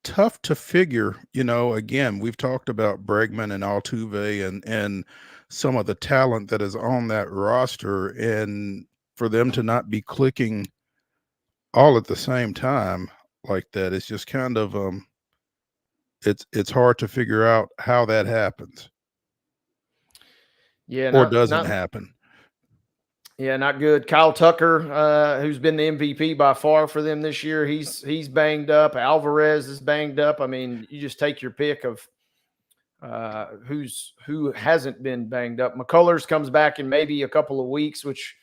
tough to figure. Again, we've talked about Bregman and Altuve and some of the talent that is on that roster, and for them to not be clicking all at the same time like that, it's just kind of it's hard to figure out how that happens. Yeah, or doesn't happen. Yeah, not good. Kyle Tucker, who's been the MVP by far for them this year, he's banged up. Alvarez is banged up. I mean, you just take your pick of who hasn't been banged up. McCullers comes back in maybe a couple of weeks, which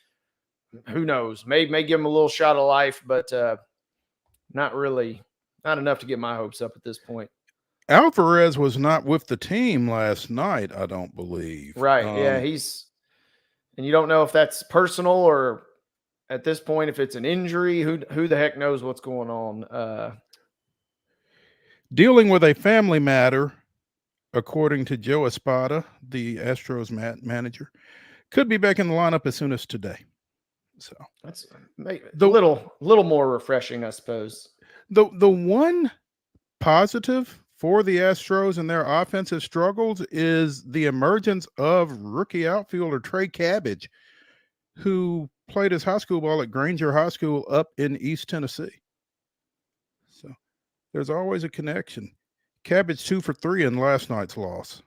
who knows, may give him a little shot of life, but not enough to get my hopes up at this point. Alvarez was not with the team last night, I don't believe. Right. Yeah, and you don't know if that's personal or at this point if it's an injury. Who the heck knows what's going on? Dealing with a family matter, according to Joe Espada, the Astros manager, could be back in the lineup as soon as today. So that's a little more refreshing, I suppose. The one positive for the Astros and their offensive struggles is the emergence of rookie outfielder Trey Cabbage, who played his high school ball at Granger High School up in East Tennessee. So there's always a connection. Cabbage 2 for 3 in last night's loss.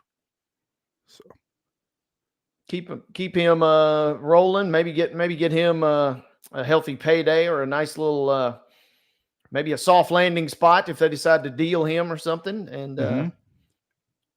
So keep him rolling. Maybe get him a healthy payday or a nice little maybe a soft landing spot if they decide to deal him or something. And the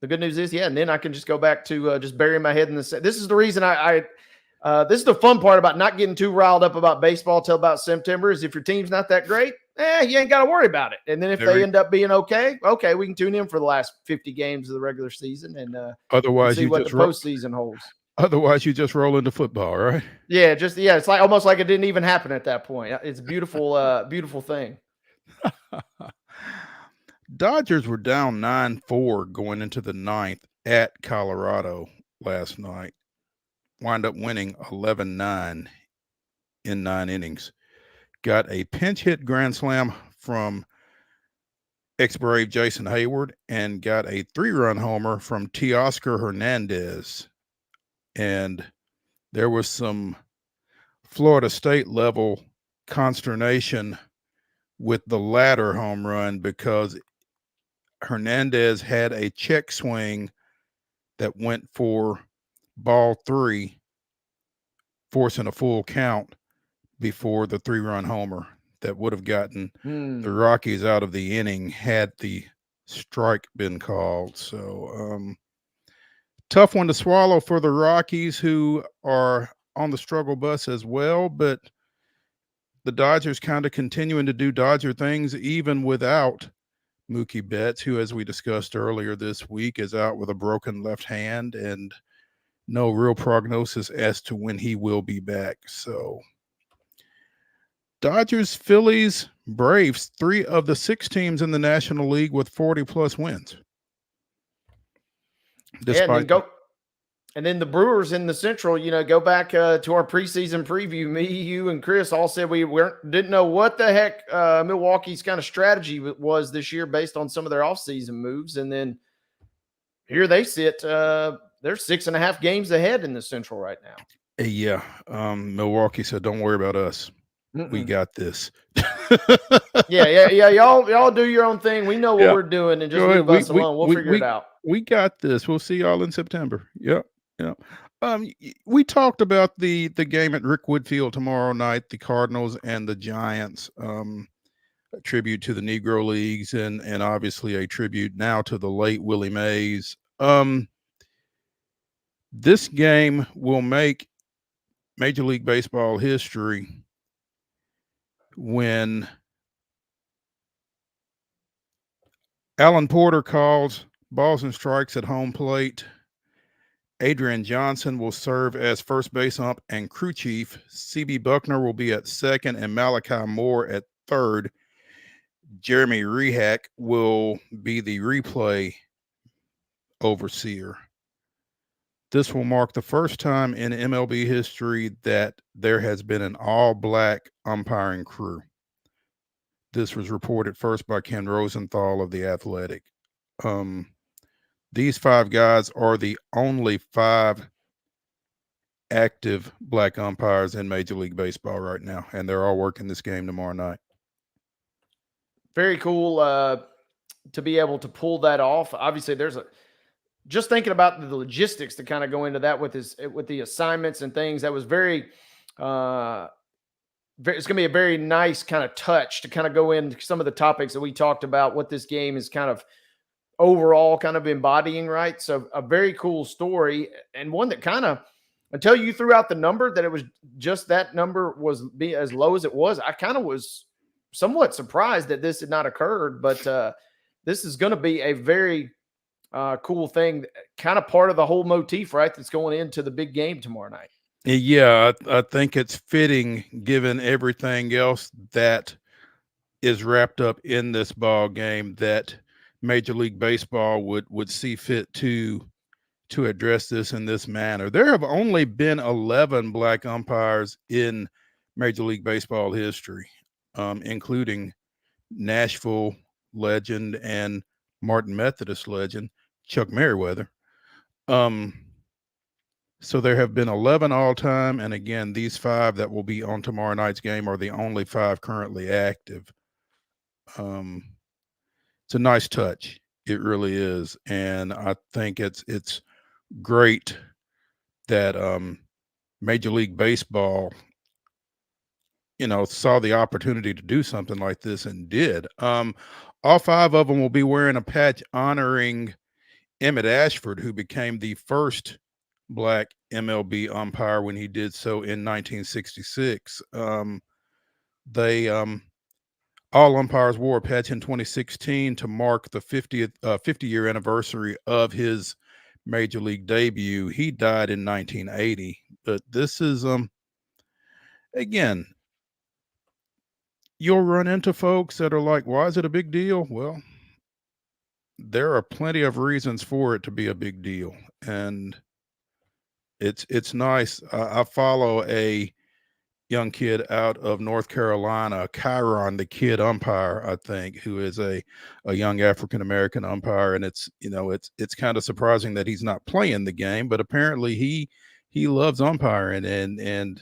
good news is, and then I can just go back to just burying my head in the sand. This is the reason this is the fun part about not getting too riled up about baseball till about September is if your team's not that great, you ain't got to worry about it. And then if they end up being okay, we can tune in for the last 50 games of the regular season and otherwise see what the postseason holds. Otherwise, you just roll into football, right? Yeah, it's like almost like it didn't even happen at that point. It's a beautiful, beautiful thing. Dodgers were down 9-4 going into the 9th at Colorado last night. Wind up winning 11-9 in 9 innings. Got a pinch hit grand slam from ex-Brave Jason Hayward and got a 3-run homer from Teoscar Hernandez. And there was some Florida State level consternation with the latter home run because Hernandez had a check swing that went for ball 3, forcing a full count before the 3-run homer that would have gotten the Rockies out of the inning had the strike been called. So tough one to swallow for the Rockies, who are on the struggle bus as well, but the Dodgers kind of continuing to do Dodger things even without Mookie Betts, who, as we discussed earlier this week, is out with a broken left hand and no real prognosis as to when he will be back. So Dodgers, Phillies, Braves, 3 of the 6 teams in the National League with 40-plus wins. And then the Brewers in the Central, go back to our preseason preview. Me, you, and Chris all said we didn't know what the heck Milwaukee's kind of strategy was this year based on some of their offseason moves. And then here they sit. They're 6.5 games ahead in the Central right now. Yeah. Milwaukee said, don't worry about us. We got this. Yeah. Y'all do your own thing. We know what Yeah. we're doing, and just Go ahead. leave us alone. We'll figure it out. We got this. We'll see y'all in September. Yep. Yep. We talked about the game at Rickwood Field tomorrow night, the Cardinals and the Giants. A tribute to the Negro Leagues and obviously a tribute now to the late Willie Mays. This game will make Major League Baseball history when Alan Porter calls balls and strikes at home plate. Adrian Johnson will serve as first base ump and crew chief. C.B. Buckner will be at second and Malachi Moore at third. Jeremy Rehak will be the replay overseer. This will mark the first time in MLB history that there has been an all-black umpiring crew. This was reported first by Ken Rosenthal of The Athletic. These 5 guys are the only 5 active black umpires in Major League Baseball right now, and they're all working this game tomorrow night. Very cool to be able to pull that off. Obviously, just thinking about the logistics to kind of go into that with the assignments and things. That was it's going to be a very nice kind of touch to kind of go into some of the topics that we talked about, what this game is kind of overall kind of embodying, right? So a very cool story, and one that kind of, until you threw out the number that it was just that number was be as low as it was, I kind of was somewhat surprised that this had not occurred. But this is going to be a very cool thing, kind of part of the whole motif, right? That's going into the big game tomorrow night. Yeah, I think it's fitting given everything else that is wrapped up in this ball game that Major League Baseball would see fit to address this in this manner. There have only been 11 black umpires in Major League Baseball history, including Nashville legend and Martin Methodist legend Chuck Merriweather. So there have been 11 all time, and again, these 5 that will be on tomorrow night's game are the only 5 currently active. It's a nice touch. It really is, and I think it's great that Major League Baseball, saw the opportunity to do something like this and did. All 5 of them will be wearing a patch honoring Emmett Ashford, who became the first black MLB umpire when he did so in 1966. All umpires wore a patch in 2016 to mark the 50-year anniversary of his Major League debut. He died in 1980, but this is again, you'll run into folks that are like, why is it a big deal? Well, there are plenty of reasons for it to be a big deal, and it's nice. I follow a young kid out of North Carolina, Chiron, the kid umpire, I think, who is a young African-American umpire. And it's kind of surprising that he's not playing the game, but apparently he loves umpiring and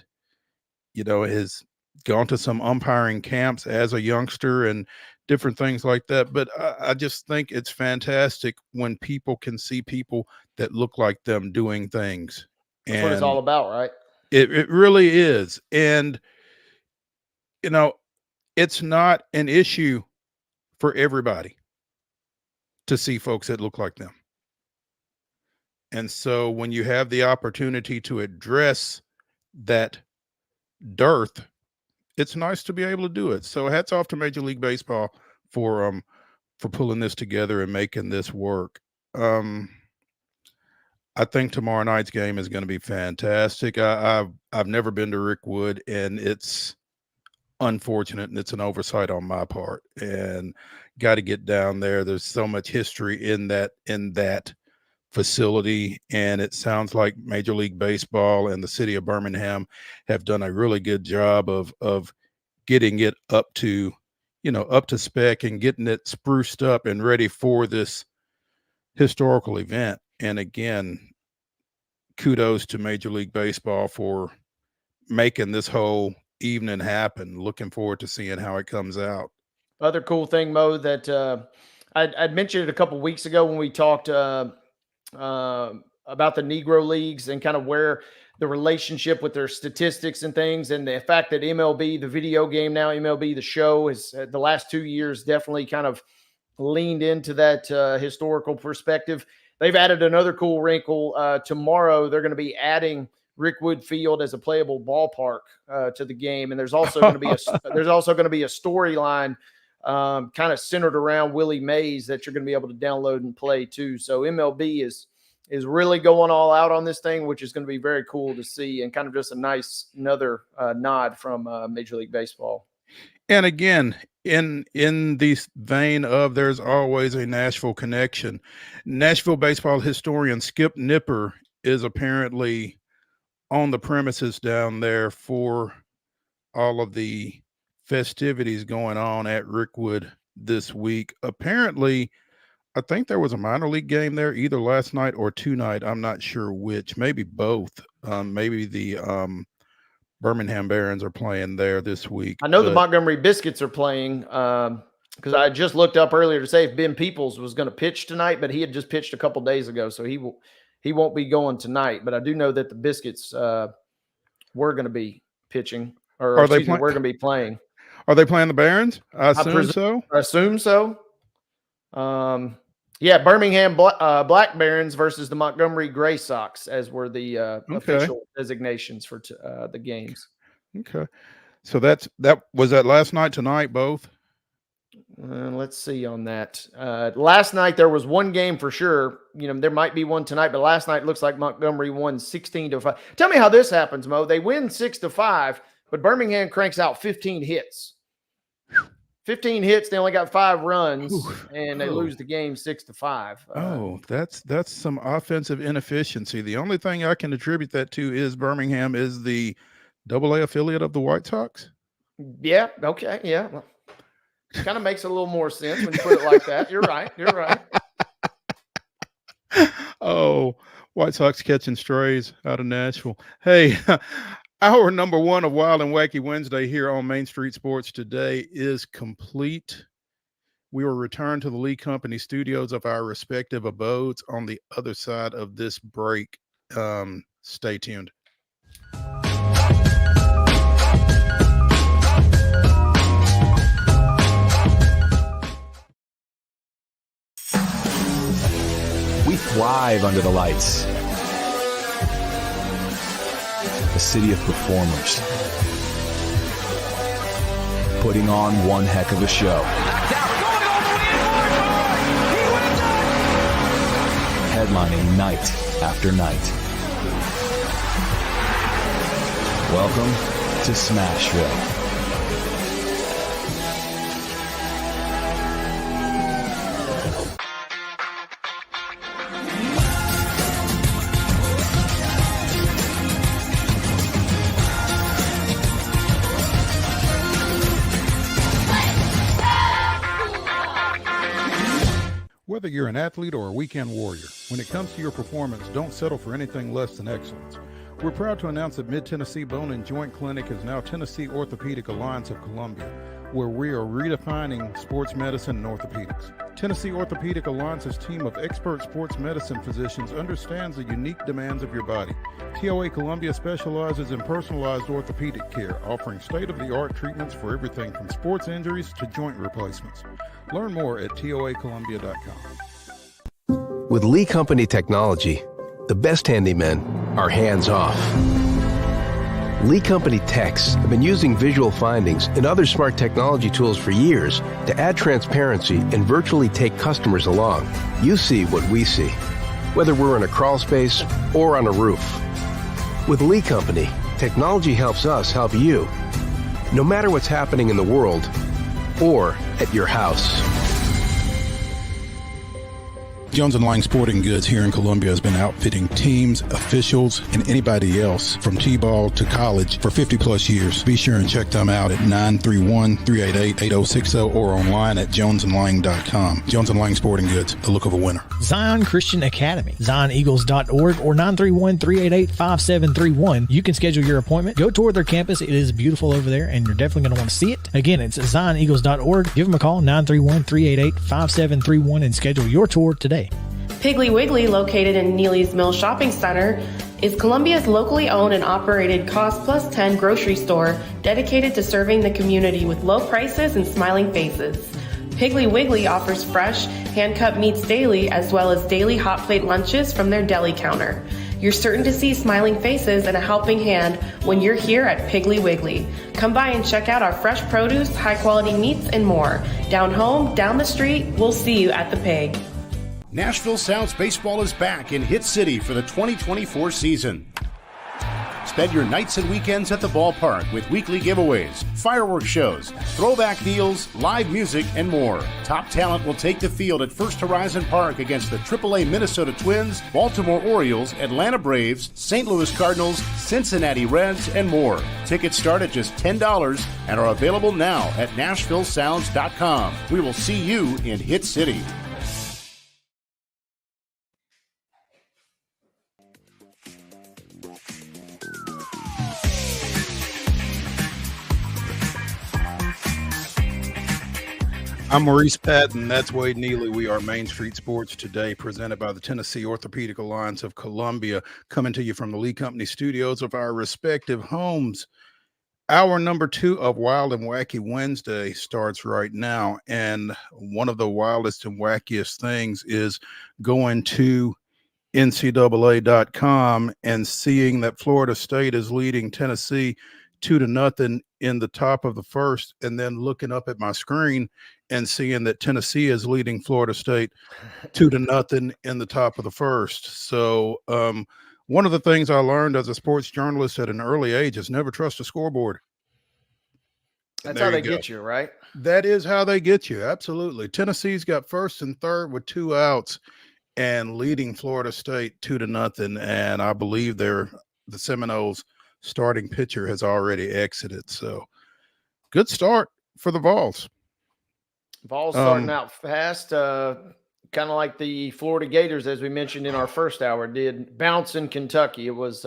has gone to some umpiring camps as a youngster and different things like that. But I just think it's fantastic when people can see people that look like them doing things. That's what it's all about, right? It really is. And, it's not an issue for everybody to see folks that look like them. And so when you have the opportunity to address that dearth, it's nice to be able to do it. So hats off to Major League Baseball for pulling this together and making this work. I think tomorrow night's game is going to be fantastic. I've never been to Rickwood, and it's unfortunate, and it's an oversight on my part. And got to get down there. There's so much history in that facility, and it sounds like Major League Baseball and the city of Birmingham have done a really good job of getting it up to spec and getting it spruced up and ready for this historical event. And again, kudos to Major League Baseball for making this whole evening happen. Looking forward to seeing how it comes out. Other cool thing, Mo, that I'd mentioned it a couple weeks ago when we talked about the Negro leagues and kind of where the relationship with their statistics and things, and the fact that MLB, the video game now, MLB, the show, is the last 2 years definitely kind of leaned into that historical perspective. They've added another cool wrinkle. Tomorrow, they're going to be adding Rickwood Field as a playable ballpark to the game, and there's also going to be a storyline kind of centered around Willie Mays that you're going to be able to download and play too. So MLB is really going all out on this thing, which is going to be very cool to see, and kind of just another nod from Major League Baseball. And again, in this vein of there's always a Nashville connection, Nashville baseball historian Skip Nipper is apparently on the premises down there for all of the festivities going on at Rickwood this week. Apparently, I think there was a minor league game there either last night or tonight. I'm not sure which, maybe both. Maybe the Birmingham Barons are playing there this week. I know the Montgomery Biscuits are playing because I just looked up earlier to say if Ben Peoples was going to pitch tonight, but he had just pitched a couple days ago, so he won't be going tonight. But I do know that the Biscuits were going to be pitching, or we're going to be playing. Are they playing the Barons? I assume so. I assume so. Yeah, Birmingham Black Barons versus the Montgomery Gray Sox, as were the official designations for the games. Okay, so that was that last night, tonight, both. Let's see on that. Last night there was one game for sure. There might be one tonight, but last night it looks like Montgomery won 16-5. Tell me how this happens, Mo. They win 6-5, but Birmingham cranks out 15 hits. 15 hits, they only got 5 runs, and they lose the game 6-5. That's some offensive inefficiency. The only thing I can attribute that to is Birmingham is the AA affiliate of the White Sox. Yeah, okay, yeah. Well, kind of makes a little more sense when you put it like that. You're right. Oh, White Sox catching strays out of Nashville. Hey, our number 1 of Wild and Wacky Wednesday here on Main Street Sports today is complete. We will return to the Lee Company studios of our respective abodes on the other side of this break. Stay tuned. We thrive under the lights. A city of performers, putting on one heck of a show. Headlining night after night. Welcome to Smashville. Whether you're an athlete or a weekend warrior, when it comes to your performance, don't settle for anything less than excellence. We're proud to announce that Mid-Tennessee Bone and Joint Clinic is now Tennessee Orthopedic Alliance of Columbia, where we are redefining sports medicine and orthopedics. Tennessee Orthopedic Alliance's team of expert sports medicine physicians understands the unique demands of your body. TOA Columbia specializes in personalized orthopedic care, offering state-of-the-art treatments for everything from sports injuries to joint replacements. Learn more at toacolumbia.com. With Lee Company technology, the best handymen are hands-off. Lee Company techs have been using visual findings and other smart technology tools for years to add transparency and virtually take customers along. You see what we see, whether we're in a crawl space or on a roof. With Lee Company, technology helps us help you, no matter what's happening in the world or at your house. Jones and Lang Sporting Goods here in Columbia has been outfitting teams, officials, and anybody else from T-ball to college for 50 plus years. Be sure and check them out at 931-388-8060 or online at jonesandlang.com. Jones and Lang Sporting Goods, the look of a winner. Zion Christian Academy, zioneagles.org or 931-388-5731. You can schedule your appointment. Go tour their campus. It is beautiful over there, and you're definitely going to want to see it. Again, it's zioneagles.org. Give them a call, 931-388-5731, and schedule your tour today. Piggly Wiggly, located in Neely's Mill Shopping Center, is Columbia's locally owned and operated Cost Plus 10 grocery store dedicated to serving the community with low prices and smiling faces. Piggly Wiggly offers fresh, hand-cut meats daily, as well as daily hot plate lunches from their deli counter. You're certain to see smiling faces and a helping hand when you're here at Piggly Wiggly. Come by and check out our fresh produce, high-quality meats, and more. Down home, down the street, we'll see you at the Pig. Nashville Sounds Baseball is back in Hit City for the 2024 season. Spend your nights and weekends at the ballpark with weekly giveaways, fireworks shows, throwback deals, live music, and more. Top talent will take the field at First Horizon Park against the AAA Minnesota Twins, Baltimore Orioles, Atlanta Braves, St. Louis Cardinals, Cincinnati Reds, and more. Tickets start at just $10 and are available now at NashvilleSounds.com. We will see you in Hit City. I'm Maurice Patton. That's Wade Neely. We are Main Street Sports Today, presented by the Tennessee Orthopedic Alliance of Columbia, coming to you from the Lee Company studios of our respective homes. Hour number 2 of Wild and Wacky Wednesday starts right now, and one of the wildest and wackiest things is going to NCAA.com and seeing that Florida State is leading Tennessee 2-0 in the top of the first, and then looking up at my screen and seeing that Tennessee is leading Florida State 2-0 in the top of the first. So one of the things I learned as a sports journalist at an early age is never trust a scoreboard. That's how they get you, right? That is how they get you. Absolutely. Tennessee's got first and third with 2 outs and leading Florida State 2-0. And I believe the Seminoles starting pitcher has already exited. So good start for the Vols. Vols starting out fast, kind of like the Florida Gators, as we mentioned in our first hour, did bouncing Kentucky. It was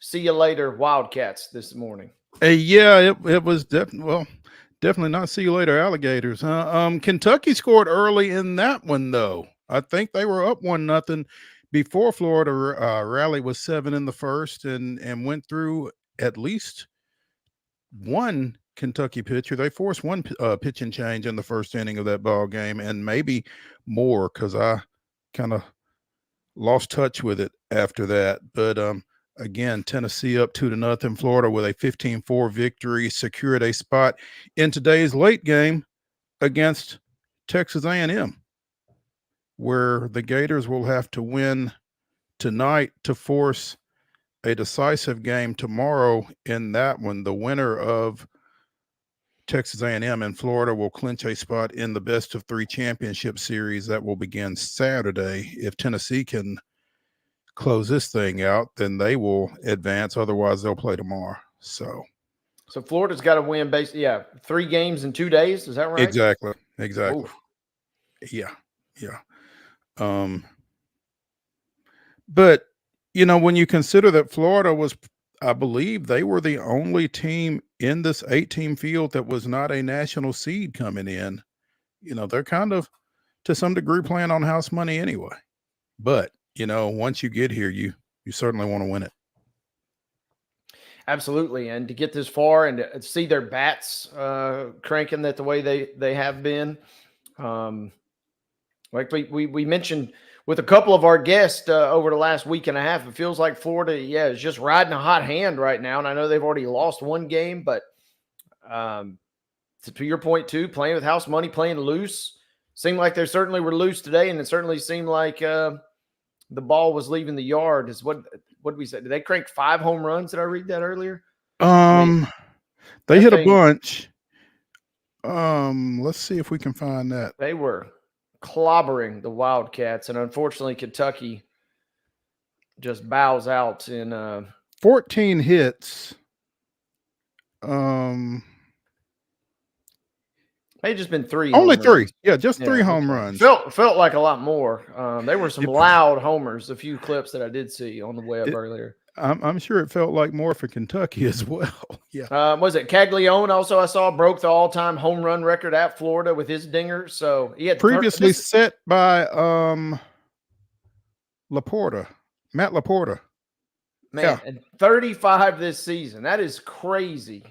see you later Wildcats this morning. Yeah, it was definitely not see you later alligators. Kentucky scored early in that one, though. I think they were up 1-0 before Florida. Rally was 7 in the first and went through at least one Kentucky pitcher. They forced one pitching change in the first inning of that ball game, and maybe more, because I kind of lost touch with it after that. But again, Tennessee up 2-0. Florida with a 15-4 victory secured a spot in today's late game against Texas A&M, where the Gators will have to win tonight to force a decisive game tomorrow in that one. The winner of Texas A&M and Florida will clinch a spot in the best-of-3 championship series that will begin Saturday. If Tennessee can close this thing out, then they will advance. Otherwise, they'll play tomorrow. So Florida's got to win 3 games in 2 days. Is that right? Exactly. Oof. Yeah. But when you consider that Florida was, I believe they were the only team in this 8-team field that was not a national seed coming in. They're kind of, to some degree, playing on house money anyway. But, once you get here, you certainly want to win it. Absolutely. And to get this far and to see their bats cranking that the way they have been. Like we mentioned with a couple of our guests over the last week and a half, it feels like Florida, is just riding a hot hand right now. And I know they've already lost one game, but to your point too, playing with house money, playing loose, seemed like they certainly were loose today. And it certainly seemed like the ball was leaving the yard. Is what did we say? Did they crank 5 home runs? Did I read that earlier? They hit a bunch. Let's see if we can find that. They were clobbering the Wildcats, and unfortunately, Kentucky just bows out in 14 hits. May just been 3 Only home 3. runs. Yeah, just 3 home runs. Felt like a lot more. There were some loud homers, a few clips that I did see on the way up earlier. I'm sure it felt like more for Kentucky as well. Yeah. Was it CALHOUN also I saw broke the all-time home run record at Florida with his dinger. So he had Previously set by Laporta, Matt Laporta. Man, and 35 this season. That is crazy.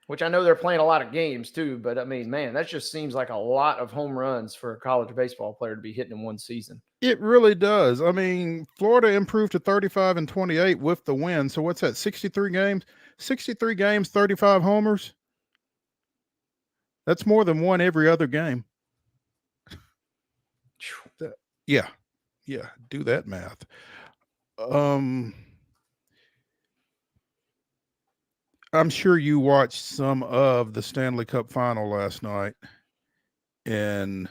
Which I know they're playing a lot of games too, but I mean, man, that just seems like a lot of home runs for a college baseball player to be hitting in one season. It really does. I mean, Florida improved to 35 and 28 with the win. So what's that? 63 games, 35 homers. That's more than one every other game. Yeah. Do that math. I'm sure you watched some of the Stanley Cup final last night, and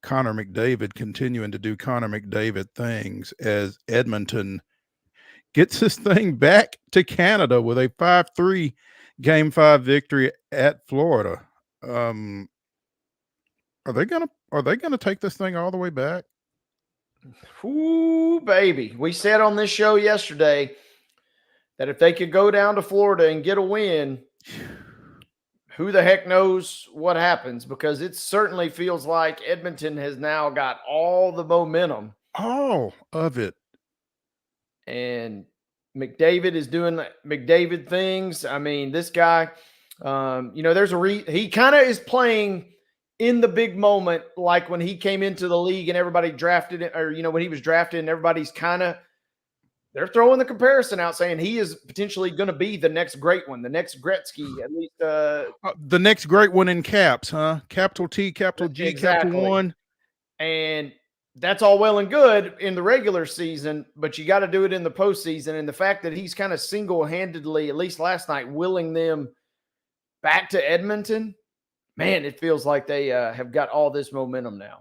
Connor McDavid continuing to do Connor McDavid things as Edmonton gets this thing back to Canada with a 5-3 Game 5 victory at Florida. Are they gonna take this thing all the way back? Ooh, baby. We said on this show yesterday that if they could go down to Florida and get a win, who the heck knows what happens, because it certainly feels like Edmonton has now got all the momentum. All of it. And McDavid is doing McDavid things. I mean, this guy, there's he kind of is playing in the big moment, like when he came into the league and everybody drafted it, or, when he was drafted and everybody's they're throwing the comparison out saying he is potentially going to be the next great one, the next Gretzky, at least. The next great one in caps, huh? Capital T, capital G, exactly. capital 1. And that's all well and good in the regular season, but you got to do it in the postseason. And the fact that he's kind of single-handedly, at least last night, willing them back to Edmonton, man, it feels like they have got all this momentum now.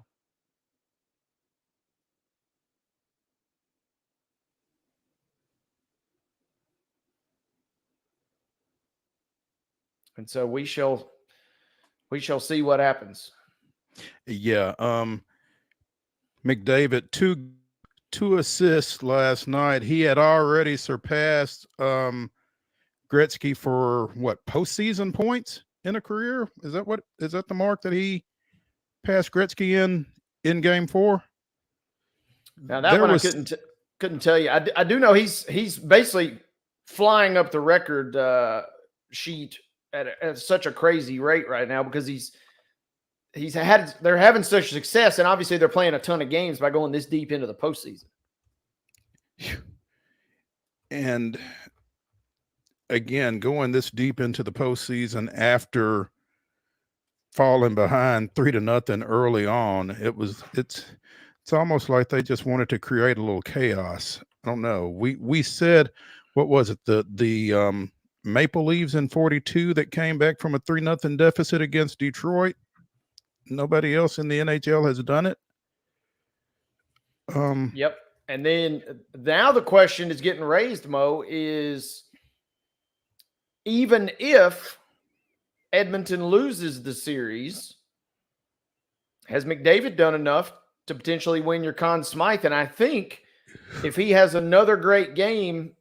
And so we shall see what happens. Yeah. McDavid, two assists last night. He had already surpassed Gretzky for what, postseason points in a career? Is that the mark that he passed Gretzky in Game 4? Now that one I couldn't tell you. I do know he's basically flying up the record sheet at such a crazy rate right now, because they're having such success, and obviously they're playing a ton of games by going this deep into the postseason. And again, going this deep into the postseason after falling behind 3-0 early on, it's almost like they just wanted to create a little chaos. I don't know. We said, what was it? The Maple Leafs in 42 that came back from a 3-0 deficit against Detroit. Nobody else in the NHL has done it. Yep. And then now the question is getting raised, Mo, is even if Edmonton loses the series, has McDavid done enough to potentially win your Conn Smythe? And I think if he has another great game,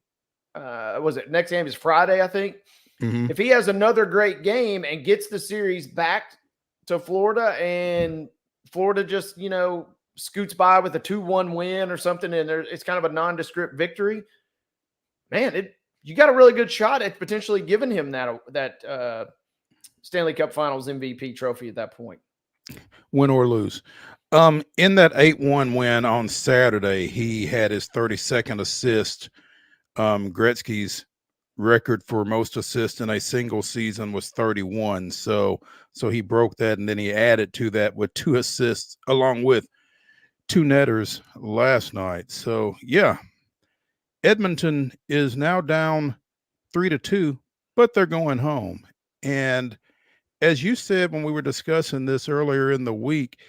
next game is Friday, I think. Mm-hmm. If he has another great game and gets the series back to Florida, and Florida just, scoots by with a 2-1 win or something, and it's kind of a nondescript victory, man, you got a really good shot at potentially giving him that Stanley Cup Finals MVP trophy at that point. Win or lose. In that 8-1 win on Saturday, he had his 32nd assist. Gretzky's record for most assists in a single season was 31. So he broke that, and then he added to that with 2 assists along with 2 netters last night. So yeah, Edmonton is now down 3-2, but they're going home. And as you said when we were discussing this earlier in the week,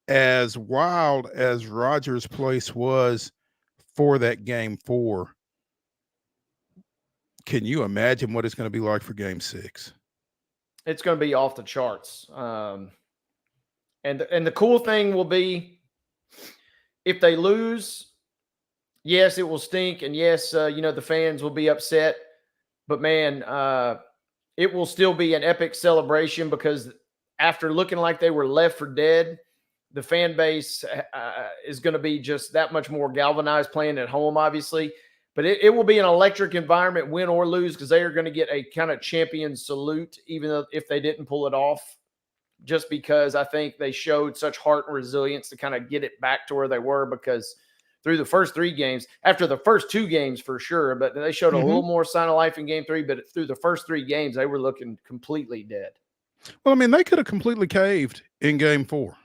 as wild as Rogers Place was for that game 4, can you imagine what it's going to be like for game 6? It's going to be off the charts. And the cool thing will be, if they lose, yes, it will stink. And yes, the fans will be upset. But man, it will still be an epic celebration, because after looking like they were left for dead, the fan base is going to be just that much more galvanized playing at home, obviously. But it will be an electric environment, win or lose, because they are going to get a kind of champion salute, even though if they didn't pull it off, just because I think they showed such heart and resilience to kind of get it back to where they were. Because through the first 3 games, after the first 2 games for sure, but they showed a little more sign of life in game 3, but through the first 3 games, they were looking completely dead. Well, I mean, they could have completely caved in game 4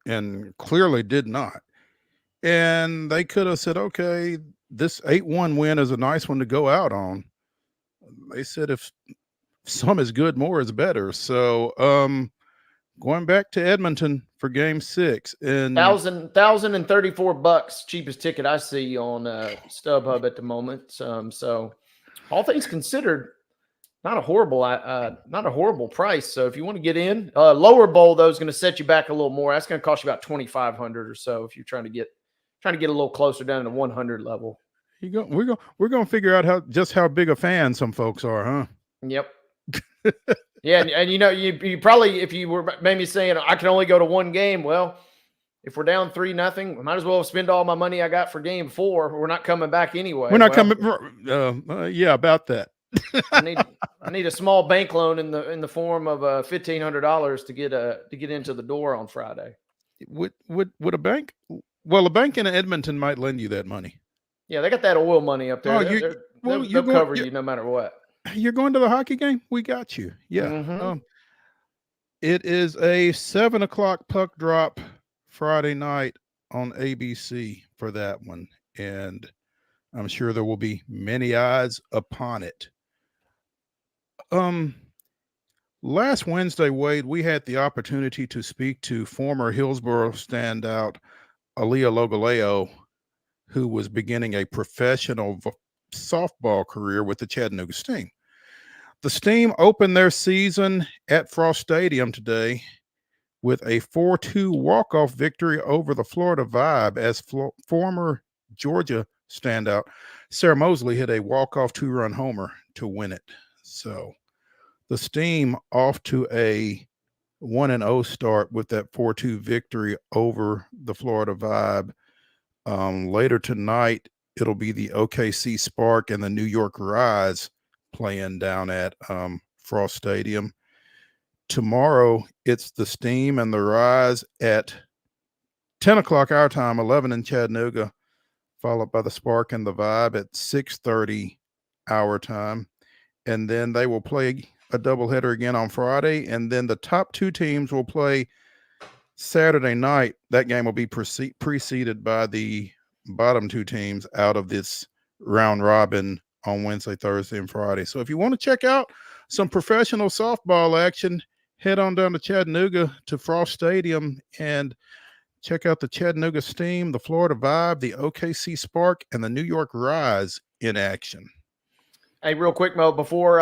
and clearly did not. And they could have said, okay, this 8-1 win is a nice one to go out on. They said, if some is good, more is better. So going back to Edmonton for game 6, and $1,034, cheapest ticket I see on StubHub at the moment. So all things considered, not a horrible price. So if you want to get in, lower bowl though is going to set you back a little more. That's going to cost you about $2,500 or so if you're trying to get a little closer down to the 100 level. We're going to figure out how big a fan some folks are, huh? Yep. Yeah, and you probably, if you were maybe saying I can only go to 1 game, well, if we're down 3-0, I might as well spend all my money I got for game 4. We're not coming back anyway. We're not coming. Yeah, about that. I need a small bank loan in the form of $1,500 to get into the door on Friday. Would a bank? Well, a bank in Edmonton might lend you that money. Yeah, they got that oil money up there. Oh, they'll cover you no matter what. You're going to the hockey game? We got you. Yeah. It is a 7:00 puck drop Friday night on ABC for that one, and I'm sure there will be many eyes upon it. Last Wednesday, Wade, we had the opportunity to speak to former Hillsborough standout Aaliyah Logaleo, who was beginning a professional softball career with the Chattanooga Steam. The Steam opened their season at Frost Stadium today with a 4-2 walk-off victory over the Florida Vibe, as former Georgia standout Sarah Mosley hit a walk-off 2-run homer to win it. So the Steam off to a 1-0 start with that 4-2 victory over the Florida Vibe. Later tonight, it'll be the OKC Spark and the New York Rise playing down at Frost Stadium. Tomorrow, it's the Steam and the Rise at 10 o'clock our time, 11 in Chattanooga, followed by the Spark and the Vibe at 6:30 our time. And then they will play a doubleheader again on Friday. And then the top 2 teams will play Saturday night. That game will be preceded by the bottom 2 teams out of this round robin on Wednesday, Thursday, and Friday. So if you want to check out some professional softball action, head on down to Chattanooga to Frost Stadium and check out the Chattanooga Steam, the Florida Vibe, the OKC Spark, and the New York Rise in action. Hey, real quick, Mo, before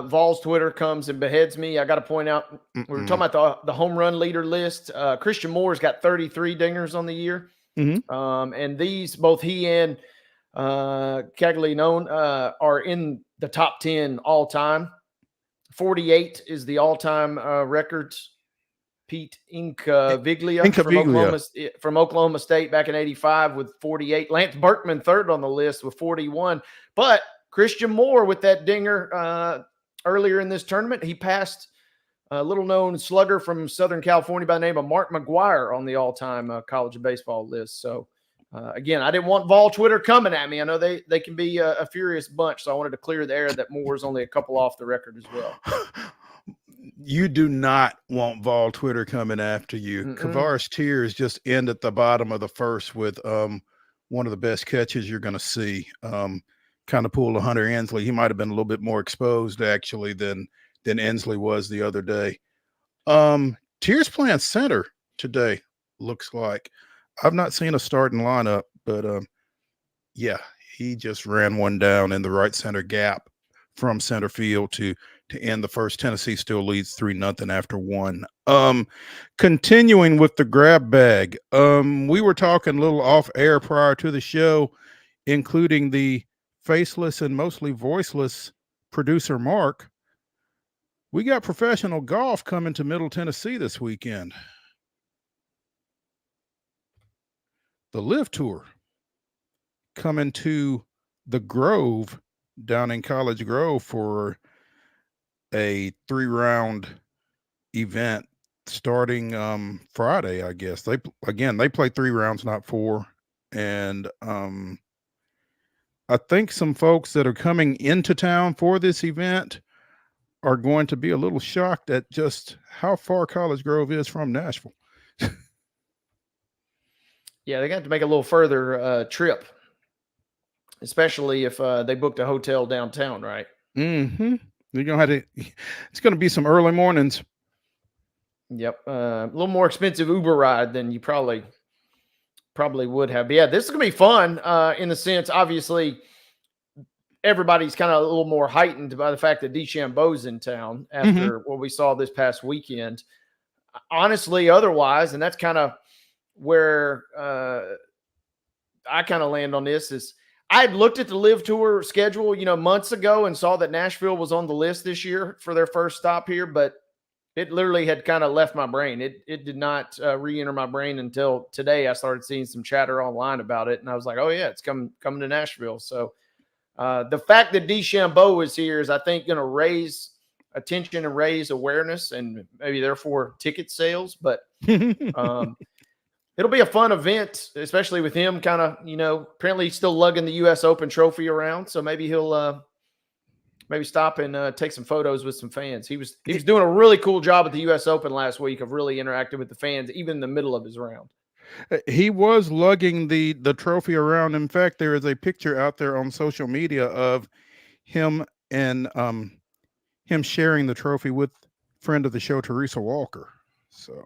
Vol's Twitter comes and beheads me, I got to point out, we were talking about the home run leader list. Christian Moore's got 33 dingers on the year. And these, both he and Caglianone are in the top 10 all time. 48 is the all-time record. Pete Incaviglia from Oklahoma State back in 85 with 48. Lance Berkman third on the list with 41. But Christian Moore with that dinger earlier in this tournament, he passed a little-known slugger from Southern California by the name of Mark McGuire on the all-time college baseball list. So, again, I didn't want Vol Twitter coming at me. I know they can be a furious bunch, so I wanted to clear the air that Moore's only a couple off the record as well. You do not want Vol Twitter coming after you. Kavaris Tears just end at the bottom of the first with one of the best catches you're going to see. Kind of pulled a Hunter Ensley. He might have been a little bit more exposed, actually, than Ensley was the other day. Tears playing center today looks like. I've not seen a starting lineup, but yeah, he just ran one down in the right center gap from center field to end the first. Tennessee still leads 3-0 after one. Continuing with the grab bag. We were talking a little off air prior to the show, including the faceless and mostly voiceless producer Mark. We got professional golf coming to Middle Tennessee this weekend. The Live Tour coming to the Grove down in College Grove for a 3-round event starting Friday, I guess. They play 3 rounds, not 4. And I think some folks that are coming into town for this event are going to be a little shocked at just how far College Grove is from Nashville. Yeah, they got to make a little further trip, especially if they booked a hotel downtown, right? Mm-hmm. You're gonna have to. It's going to be some early mornings. Yep, a little more expensive Uber ride than you probably would have. But yeah, this is gonna be fun in the sense, obviously, everybody's kind of a little more heightened by the fact that DeChambeau's in town after what we saw this past weekend. Honestly, otherwise, and that's kind of where I kind of land on this is I had looked at the Live Tour schedule, months ago and saw that Nashville was on the list this year for their first stop here, but it literally had kind of left my brain. It did not re-enter my brain until today. I started seeing some chatter online about it, and I was like, oh yeah, it's coming to Nashville. So the fact that DeChambeau is here is, I think, going to raise attention and raise awareness and maybe therefore ticket sales, but it'll be a fun event, especially with him kind of, apparently still lugging the U.S. Open trophy around. So maybe he'll maybe stop and take some photos with some fans. He was doing a really cool job at the U.S. Open last week of really interacting with the fans, even in the middle of his round. He was lugging the trophy around. In fact, there is a picture out there on social media of him and him sharing the trophy with friend of the show, Teresa Walker. So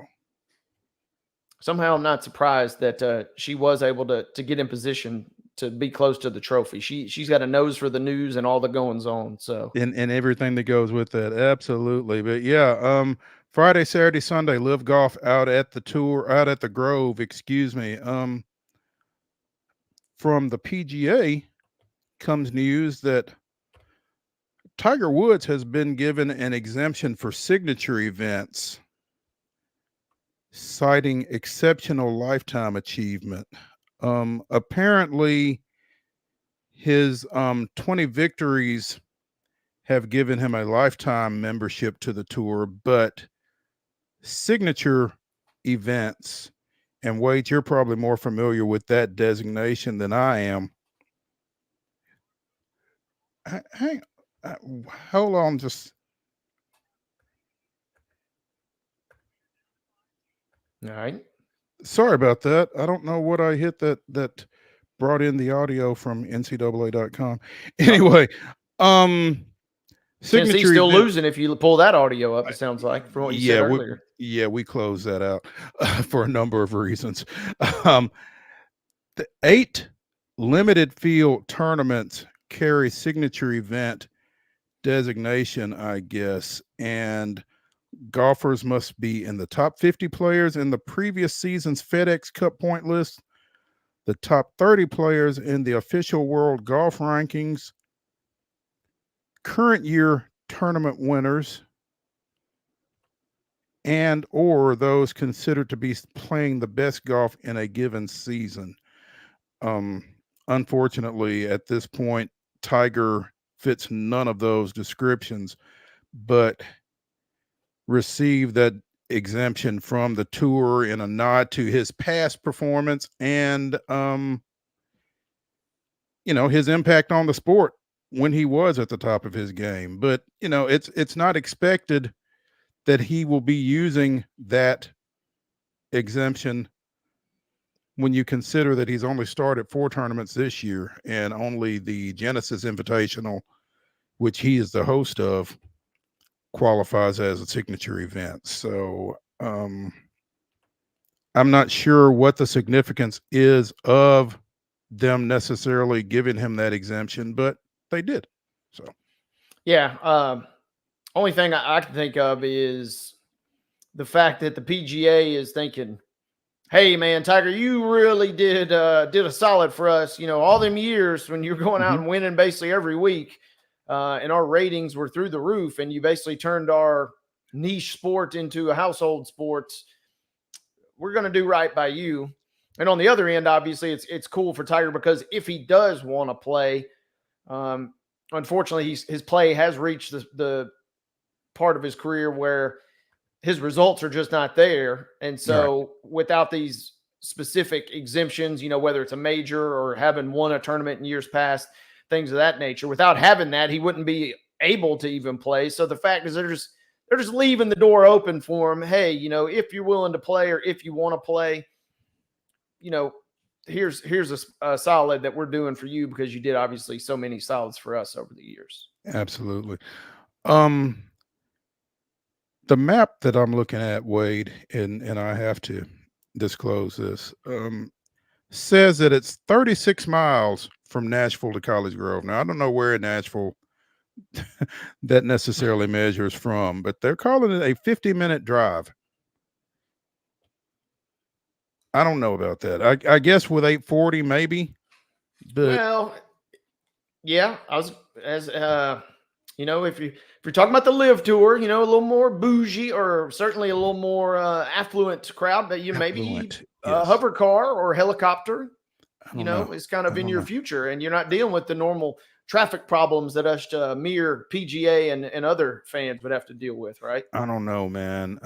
somehow I'm not surprised that she was able to get in position to be close to the trophy. She's got a nose for the news and all the goings on. So and everything that goes with that. Absolutely. But yeah, Friday, Saturday, Sunday, Live Golf out at the Grove, excuse me. From the PGA comes news that Tiger Woods has been given an exemption for signature events, citing exceptional lifetime achievement. Apparently his 20 victories have given him a lifetime membership to the tour, but signature events, and Wade, you're probably more familiar with that designation than I am. Hang hold on, just all right. Sorry about that. I don't know what I hit that brought in the audio from NCAA.com. Anyway, Tennessee's still losing if you pull that audio up, it sounds like, from what you said earlier. We closed that out for a number of reasons. The 8 limited field tournaments carry signature event designation, I guess, and golfers must be in the top 50 players in the previous season's FedEx Cup point list, the top 30 players in the official world golf rankings, current year tournament winners, and or those considered to be playing the best golf in a given season. Unfortunately, at this point, Tiger fits none of those descriptions, but received that exemption from the tour in a nod to his past performance and his impact on the sport when he was at the top of his game. But it's not expected that he will be using that exemption when you consider that he's only started 4 tournaments this year, and only the Genesis Invitational, which he is the host of, qualifies as a signature event. So I'm not sure what the significance is of them necessarily giving him that exemption, but they did. So, Yeah. Only thing I can think of is the fact that the PGA is thinking, hey man, Tiger, you really did a solid for us. You know, all them years when you're going out and winning basically every week, and our ratings were through the roof, and you basically turned our niche sport into a household sport. We're going to do right by you. And on the other end, obviously, it's cool for Tiger because if he does want to play, unfortunately, his play has reached the part of his career where his results are just not there. And so without these specific exemptions, you know, whether it's a major or having won a tournament in years past, things of that nature, without having that, he wouldn't be able to even play. So the fact is they're just leaving the door open for him. Hey, you know, if you're willing to play or if you want to play, you know, here's a solid that we're doing for you because you did obviously so many solids for us over the years. absolutely. The map that I'm looking at, Wade, and I have to disclose this, says that it's 36 miles from Nashville to College Grove. Now, I don't know where in Nashville that necessarily measures from, but they're calling it a 50-minute drive. I don't know about that. I guess with 840 maybe, but Well, yeah, you know, if you're talking about the live tour, you know, a little more bougie or certainly a little more affluent crowd, but you maybe Affluent, a yes. hover car or helicopter, I you don't know, is kind of I in don't your know. future, and you're not dealing with the normal traffic problems that us mere PGA and other fans would have to deal with, right? I don't know, man.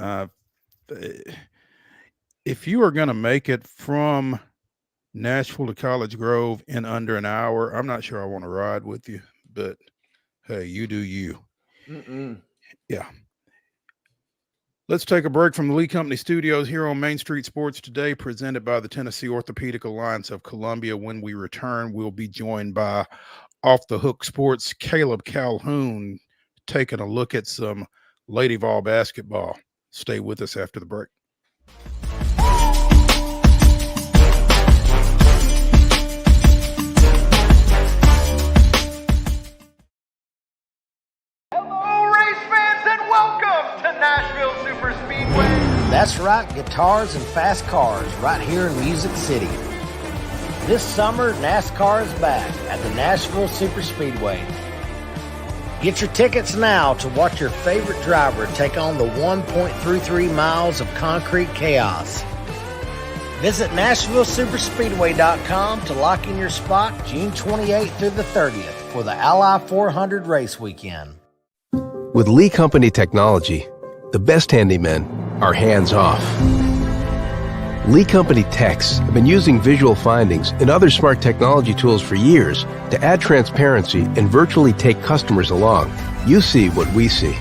If you are going to make it from Nashville to College Grove in under an hour, I'm not sure I want to ride with you, but hey, you do you. Yeah. Let's take a break from the Lee Company Studios here on Main Street Sports Today, presented by the Tennessee Orthopedic Alliance of Columbia. When we return, we'll be joined by Off the Hook Sports' Caleb Calhoun, taking a look at some Lady Vol basketball. Stay with us after the break. Hello, race fans, and welcome to Nashville Super Speedway. That's right, guitars and fast cars right here in Music City. This summer, NASCAR is back at the Nashville Super Speedway. Get your tickets now to watch your favorite driver take on the 1.33 miles of concrete chaos. Visit NashvilleSuperspeedway.com to lock in your spot June 28th through the 30th for the Ally 400 race weekend. With Lee Company technology, the best handymen are hands-off. Lee Company techs have been using visual findings and other smart technology tools for years to add transparency and virtually take customers along. You see what we see,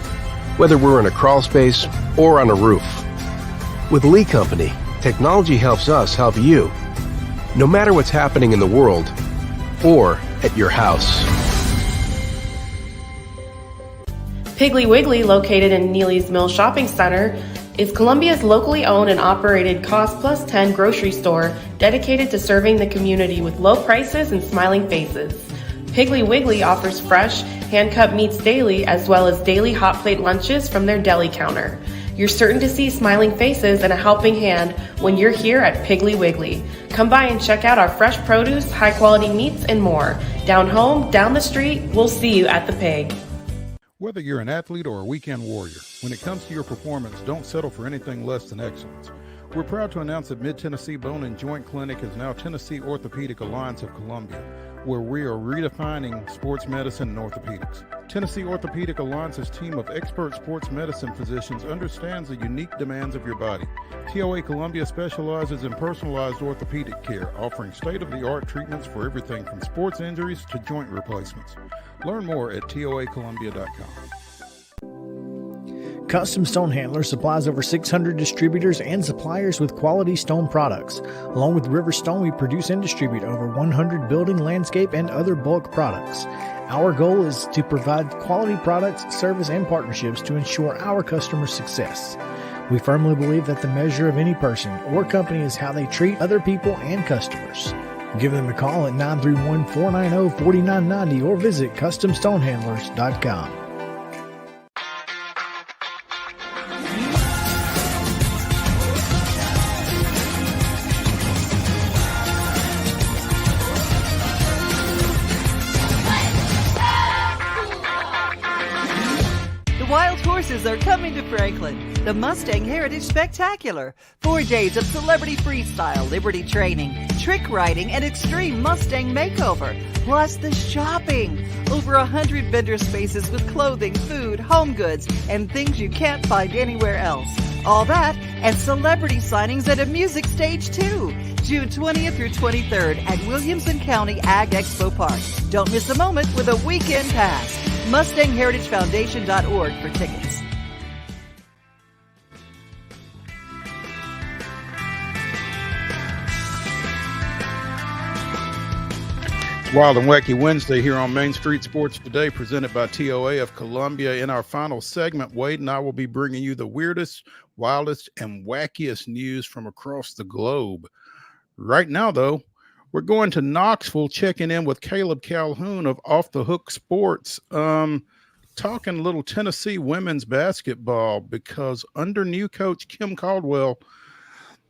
whether we're in a crawl space or on a roof. With Lee Company, technology helps us help you, no matter what's happening in the world or at your house. Piggly Wiggly, located in Neely's Mill Shopping Center, is Columbia's locally owned and operated Cost Plus 10 grocery store dedicated to serving the community with low prices and smiling faces. Piggly Wiggly offers fresh, hand-cut meats daily as well as daily hot plate lunches from their deli counter. You're certain to see smiling faces and a helping hand when you're here at Piggly Wiggly. Come by and check out our fresh produce, high-quality meats, and more. Down home, down the street, we'll see you at the Pig. Whether you're an athlete or a weekend warrior, when it comes to your performance, don't settle for anything less than excellence. We're proud to announce that Mid-Tennessee Bone and Joint Clinic is now Tennessee Orthopedic Alliance of Columbia, where we are redefining sports medicine and orthopedics. Tennessee Orthopedic Alliance's team of expert sports medicine physicians understands the unique demands of your body. TOA Columbia specializes in personalized orthopedic care, offering state-of-the-art treatments for everything from sports injuries to joint replacements. Learn more at toacolumbia.com. Custom Stone Handler supplies over 600 distributors and suppliers with quality stone products. Along with River Stone, we produce and distribute over 100 building, landscape, and other bulk products. Our goal is to provide quality products, service, and partnerships to ensure our customers' success. We firmly believe that the measure of any person or company is how they treat other people and customers. Give them a call at 931-490-4990 or visit CustomStonehandlers.com. Wild horses are coming to Franklin. The Mustang Heritage Spectacular. 4 days of celebrity freestyle, liberty training, trick riding, and extreme Mustang makeover. Plus the shopping. Over 100 vendor spaces with clothing, food, home goods, and things you can't find anywhere else. All that and celebrity signings at a music stage too. June 20th through 23rd at Williamson County Ag Expo Park. Don't miss a moment with a weekend pass. MustangHeritageFoundation.org for tickets. Wild and Wacky Wednesday here on Main Street Sports Today, presented by TOA of Columbia. In our final segment, Wade and I will be bringing you the weirdest, wildest, and wackiest news from across the globe. Right now, though, we're going to Knoxville, checking in with Calhoun of Off the Hook Sports, talking a little Tennessee women's basketball, because under new coach Kim Caldwell,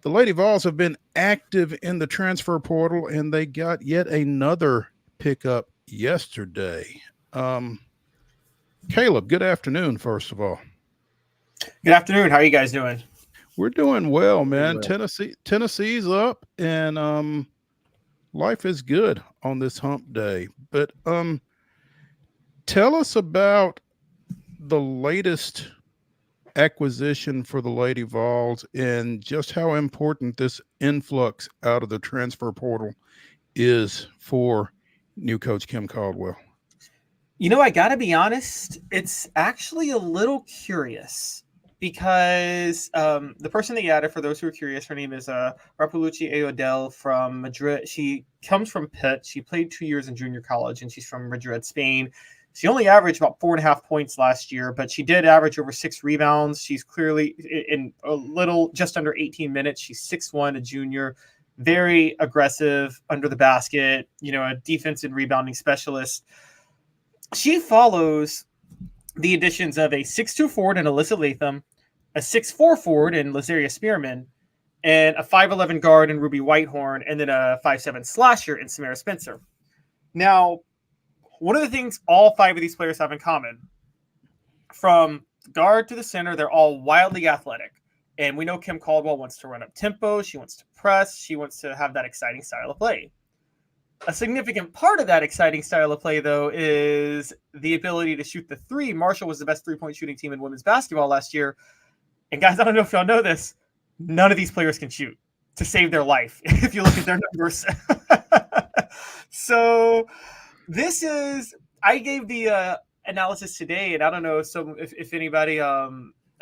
the Lady Vols have been active in the transfer portal, and they got yet another pickup yesterday. Caleb, good afternoon, first of all. Good afternoon. How are you guys doing? We're doing well, man. Doing well. Tennessee's up, and life is good on this hump day. But tell us about the latest acquisition for the Lady Vols and just how important this influx out of the transfer portal is for new coach Kim Caldwell. You know, I got to be honest, it's actually a little curious because the person that you added, for those who are curious, her name is Rapulucci Ayodel from Madrid. She comes from Pitt. She played 2 years in junior college, and she's from Madrid, Spain. She only averaged about 4.5 points last year, but she did average over 6 rebounds. She's clearly in a little, just under 18 minutes. She's 6'1", a junior, very aggressive under the basket, you know, a defense and rebounding specialist. She follows the additions of a 6'2" forward in Alyssa Latham, a 6'4" forward in Lazaria Spearman, and a 5'11" guard in Ruby Whitehorn, and then a 5'7" slasher in Samara Spencer. Now, one of the things all 5 of these players have in common, from guard to the center, they're all wildly athletic. And we know Kim Caldwell wants to run up tempo. She wants to press. She wants to have that exciting style of play. A significant part of that exciting style of play, though, is the ability to shoot the three. Marshall was the best three-point shooting team in women's basketball last year. And guys, I don't know if y'all know this, none of these players can shoot to save their life if you look at their numbers. So this is, I gave the analysis today, and I don't know if anybody, I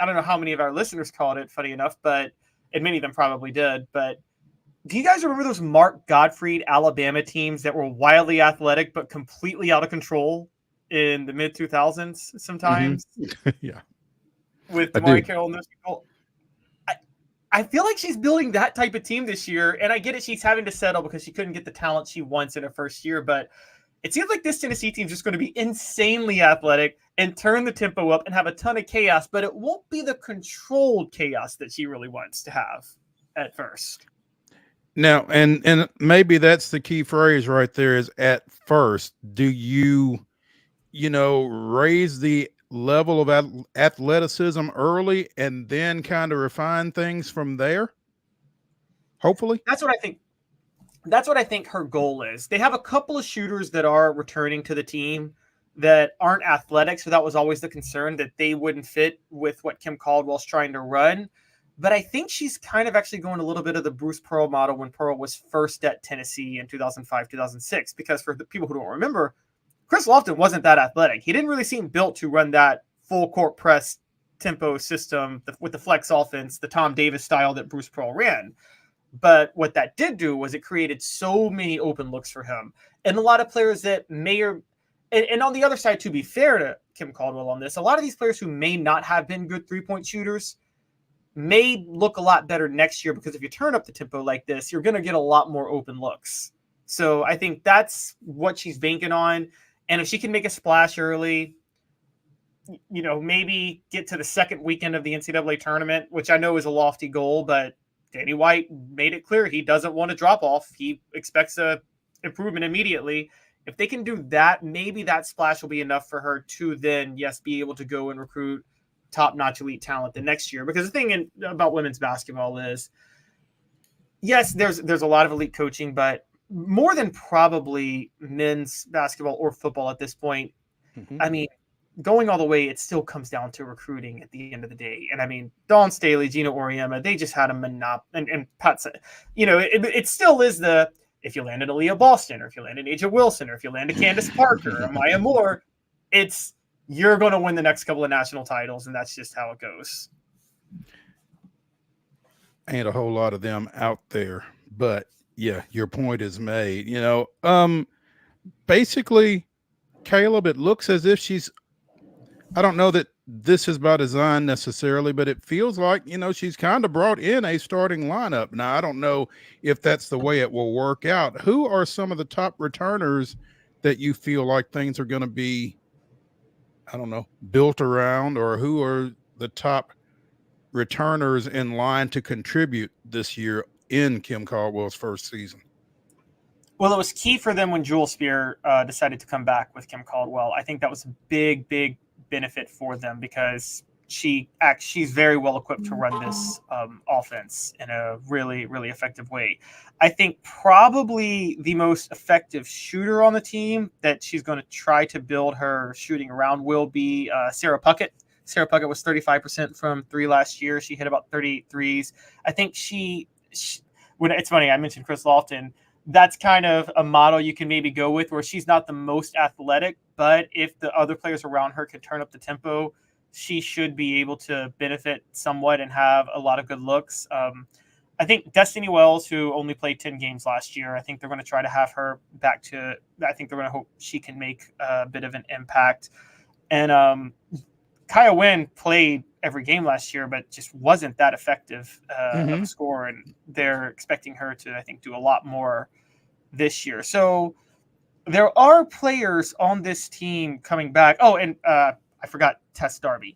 don't know how many of our listeners called it, funny enough, and many of them probably did. But do you guys remember those Mark Gottfried Alabama teams that were wildly athletic but completely out of control in the mid-2000s sometimes? Mm-hmm. Yeah. With Damari Carroll and those people. I feel like she's building that type of team this year, and I get it. She's having to settle because she couldn't get the talent she wants in her first year, but it seems like this Tennessee team is just going to be insanely athletic and turn the tempo up and have a ton of chaos, but it won't be the controlled chaos that she really wants to have at first. Now, and maybe that's the key phrase right there, is at first. Do you raise the level of athleticism early and then kind of refine things from there? Hopefully. That's what I think. That's what I think her goal is. They have a couple of shooters that are returning to the team that aren't athletic, so that was always the concern, that they wouldn't fit with what Kim Caldwell's trying to run. But I think she's kind of actually going a little bit of the Bruce Pearl model when Pearl was first at Tennessee in 2005, 2006, because for the people who don't remember, Chris Lofton wasn't that athletic. He didn't really seem built to run that full court press tempo system with the flex offense, the Tom Davis style that Bruce Pearl ran. But what that did do was it created so many open looks for him. And a lot of players that and on the other side, to be fair to Kim Caldwell on this, a lot of these players who may not have been good three-point shooters may look a lot better next year, because if you turn up the tempo like this, you're going to get a lot more open looks. So I think that's what she's banking on. And if she can make a splash early, maybe get to the second weekend of the NCAA tournament, which I know is a lofty goal, but Danny White made it clear he doesn't want to drop off. He expects a improvement immediately. If they can do that, maybe that splash will be enough for her to then, yes, be able to go and recruit top-notch elite talent the next year. Because the thing about women's basketball is, yes, there's a lot of elite coaching, but more than probably men's basketball or football at this point, I mean, going all the way, it still comes down to recruiting at the end of the day. And I mean, Dawn Staley, Gina Oriema, they just had a monopoly. And Pat said, it still is if you land an Aaliyah Boston, or if you land an Aja Wilson, or if you land a Candace Parker, or Maya Moore, you're going to win the next couple of national titles, and that's just how it goes. Ain't a whole lot of them out there, but yeah, your point is made. Basically, Caleb, it looks as if I don't know that this is by design necessarily, but it feels like, she's kind of brought in a starting lineup. Now, I don't know if that's the way it will work out. Who are some of the top returners that you feel like things are going to be, I don't know, built around, or who are the top returners in line to contribute this year in Kim Caldwell's first season? Well, it was key for them when Jewel Spear decided to come back with Kim Caldwell. I think that was a big, big benefit for them, because she's very well equipped to run this offense in a really, really effective way. I think probably the most effective shooter on the team that she's going to try to build her shooting around will be Sarah Puckett. Sarah Puckett was 35% from three last year. She hit about 38 threes. I think when it's funny, I mentioned Chris Lofton. That's kind of a model you can maybe go with, where she's not the most athletic, but if the other players around her can turn up the tempo, she should be able to benefit somewhat and have a lot of good looks. I think Destiny Wells, who only played 10 games last year, I think they're going to try to have her back to, I think they're going to hope she can make a bit of an impact. And Kaya Wynn played every game last year, but just wasn't that effective of a scorer. And they're expecting her to, I think, do a lot more this year. So there are players on this team coming back. Oh, and I forgot Tess Darby.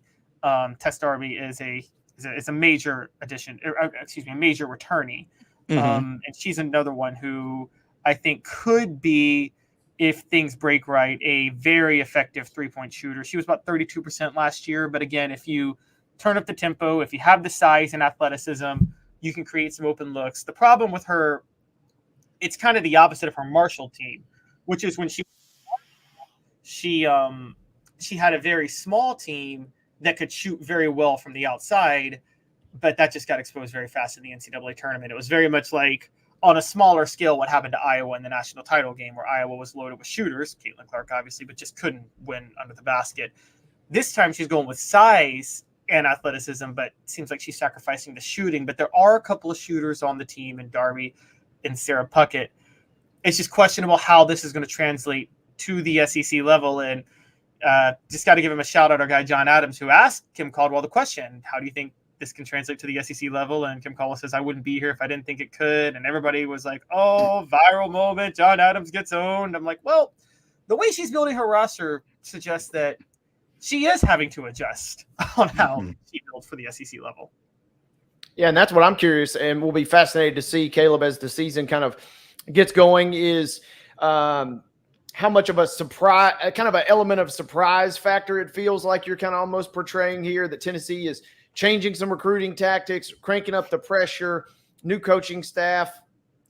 Tess Darby is a major addition, a major returnee. And she's another one who I think could be, if things break right, a very effective three-point shooter. She was about 32% last year. But again, if you turn up the tempo, if you have the size and athleticism, you can create some open looks. The problem with her, it's kind of the opposite of her Marshall team, which is when she had a very small team that could shoot very well from the outside, but that just got exposed very fast in the NCAA tournament. It was very much like, on a smaller scale, what happened to Iowa in the national title game, where Iowa was loaded with shooters, Caitlin Clark obviously, but just couldn't win under the basket. This time she's going with size and athleticism, but it seems like she's sacrificing the shooting. But there are a couple of shooters on the team in Darby and Sarah Puckett. It's just questionable how this is going to translate to the SEC level. And just got to give him a shout out, our guy John Adams, who asked Kim Caldwell the question, how do you think this can translate to the SEC level? And Kim Caldwell says, I wouldn't be here if I didn't think it could. And everybody was like, oh, viral moment, John Adams gets owned. I'm like, well, the way she's building her roster suggests that she is having to adjust on how she builds for the SEC level. Yeah, and that's what I'm curious, and we'll be fascinated to see, Caleb, as the season kind of gets going, is how much of a surprise, kind of an element of surprise factor it feels like you're kind of almost portraying here, that Tennessee is changing some recruiting tactics, cranking up the pressure, new coaching staff.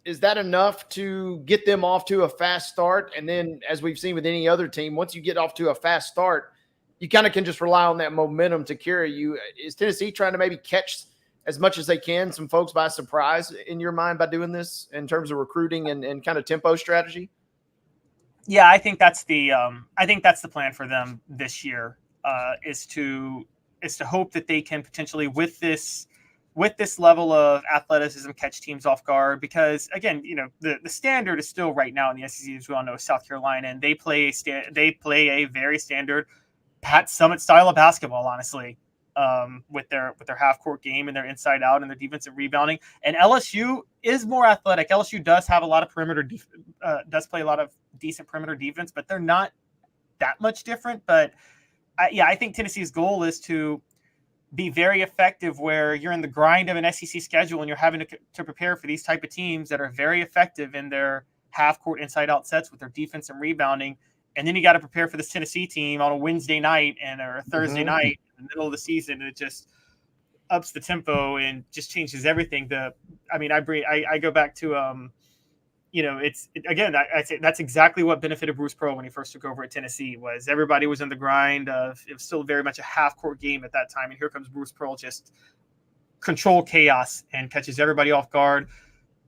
Is that enough to get them off to a fast start? And then, as we've seen with any other team, once you get off to a fast start, you kind of can just rely on that momentum to carry you. Is Tennessee trying to maybe catch as much as they can some folks by surprise in your mind by doing this in terms of recruiting and kind of tempo strategy? Yeah, I think that's the plan for them this year, is to hope that they can potentially, with this level of athleticism, catch teams off guard. Because again, the standard is still right now in the SEC, as we all know, South Carolina, and they play a very standard Pat Summitt style of basketball, honestly. with their half court game and their inside out and their defensive rebounding. And LSU is more athletic. LSU does have a lot of does play a lot of decent perimeter defense, but they're not that much different. But I think Tennessee's goal is to be very effective where you're in the grind of an SEC schedule and you're having to prepare for these type of teams that are very effective in their half court inside out sets with their defense and rebounding. And then you got to prepare for this Tennessee team on a Wednesday night or a Thursday night in the middle of the season. And it just ups the tempo and just changes everything. I go back to, I say that's exactly what benefited Bruce Pearl when he first took over at Tennessee. Was everybody was in the grind of, it was still very much a half court game at that time. And here comes Bruce Pearl, just control chaos and catches everybody off guard.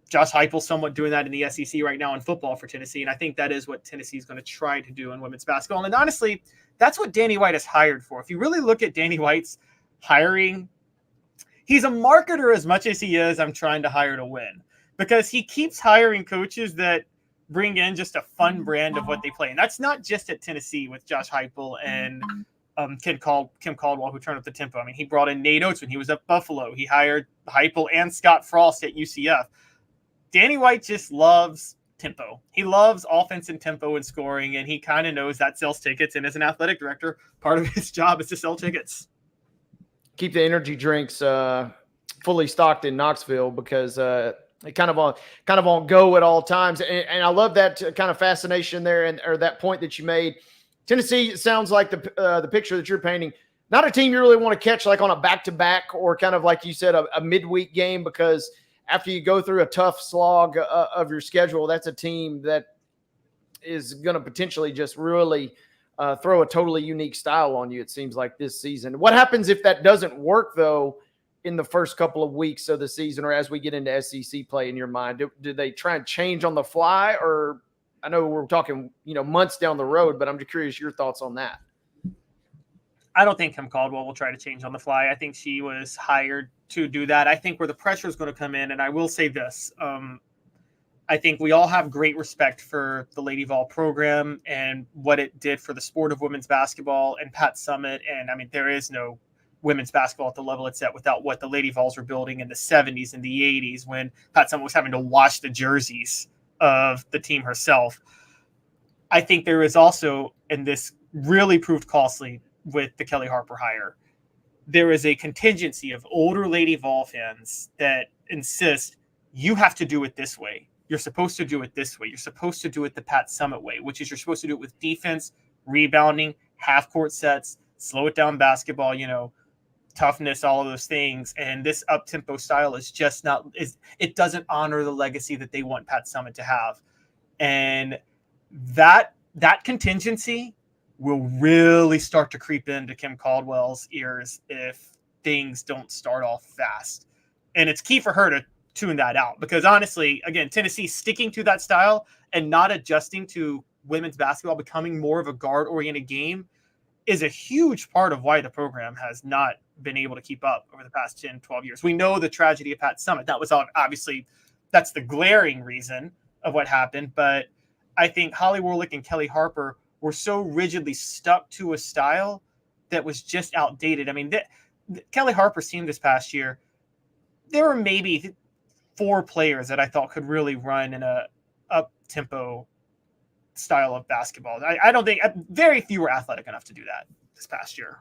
Josh Heupel somewhat doing that in the SEC right now in football for Tennessee. And I think that is what Tennessee is going to try to do in women's basketball. And honestly, that's what Danny White is hired for. If you really look at Danny White's hiring, he's a marketer as much as he is, I'm trying to hire to win. Because he keeps hiring coaches that bring in just a fun brand of what they play. And that's not just at Tennessee with Josh Heupel and Kim Caldwell, who turned up the tempo. I mean, he brought in Nate Oates when he was at Buffalo. He hired Heupel and Scott Frost at UCF. Danny White just loves tempo. He loves offense and tempo and scoring, and he kind of knows that sells tickets. And as an athletic director, part of his job is to sell tickets. Keep the energy drinks fully stocked in Knoxville because they kind of on go at all times. And I love that kind of fascination there, or that point that you made. Tennessee sounds like the picture that you're painting. Not a team you really want to catch like on a back-to-back or kind of like you said, a midweek game, because after you go through a tough slog of your schedule, that's a team that is going to potentially just really throw a totally unique style on you, it seems like, this season. What happens if that doesn't work, though, in the first couple of weeks of the season or as we get into SEC play in your mind? Do they try and change on the fly? Or I know we're talking, months down the road, but I'm just curious your thoughts on that. I don't think Kim Caldwell will try to change on the fly. I think she was hired to do that. I think where the pressure is going to come in, and I will say this, I think we all have great respect for the Lady Vol program and what it did for the sport of women's basketball and Pat Summitt. And I mean, there is no women's basketball at the level it's at without what the Lady Vols were building in the 70s and the 80s when Pat Summitt was having to wash the jerseys of the team herself. I think there is also, and this really proved costly with the Kelly Harper hire, there is a contingency of older Lady Vol fans that insist you have to do it this way. You're supposed to do it this way. You're supposed to do it the Pat Summitt way, which is you're supposed to do it with defense, rebounding, half-court sets, slow it down basketball, toughness, all of those things. And this up-tempo style is just not – it doesn't honor the legacy that they want Pat Summitt to have. And that contingency – will really start to creep into Kim Caldwell's ears if things don't start off fast. And it's key for her to tune that out because honestly, again, Tennessee sticking to that style and not adjusting to women's basketball becoming more of a guard-oriented game is a huge part of why the program has not been able to keep up over the past 10, 12 years. We know the tragedy of Pat Summitt. That was obviously, that's the glaring reason of what happened. But I think Holly Warlick and Kelly Harper were so rigidly stuck to a style that was just outdated. I mean, Kelly Harper's team this past year, there were maybe 4 players that I thought could really run in a up-tempo style of basketball. I don't think very few were athletic enough to do that this past year.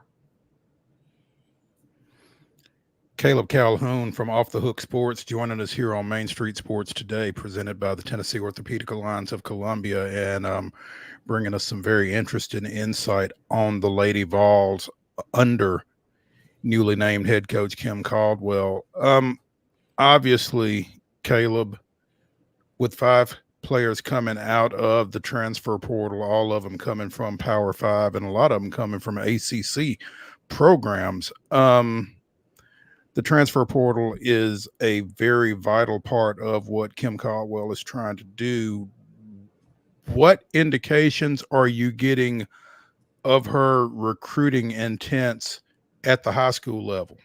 Caleb Calhoun from Off the Hook Sports joining us here on Main Street Sports today, presented by the Tennessee Orthopedic Alliance of Columbia, and bringing us some very interesting insight on the Lady Vols under newly named head coach Kim Caldwell. Obviously, Caleb, with 5 players coming out of the transfer portal, all of them coming from Power 5 and a lot of them coming from ACC programs. The transfer portal is a very vital part of what Kim Caldwell is trying to do. What indications are you getting of her recruiting intents at the high school level?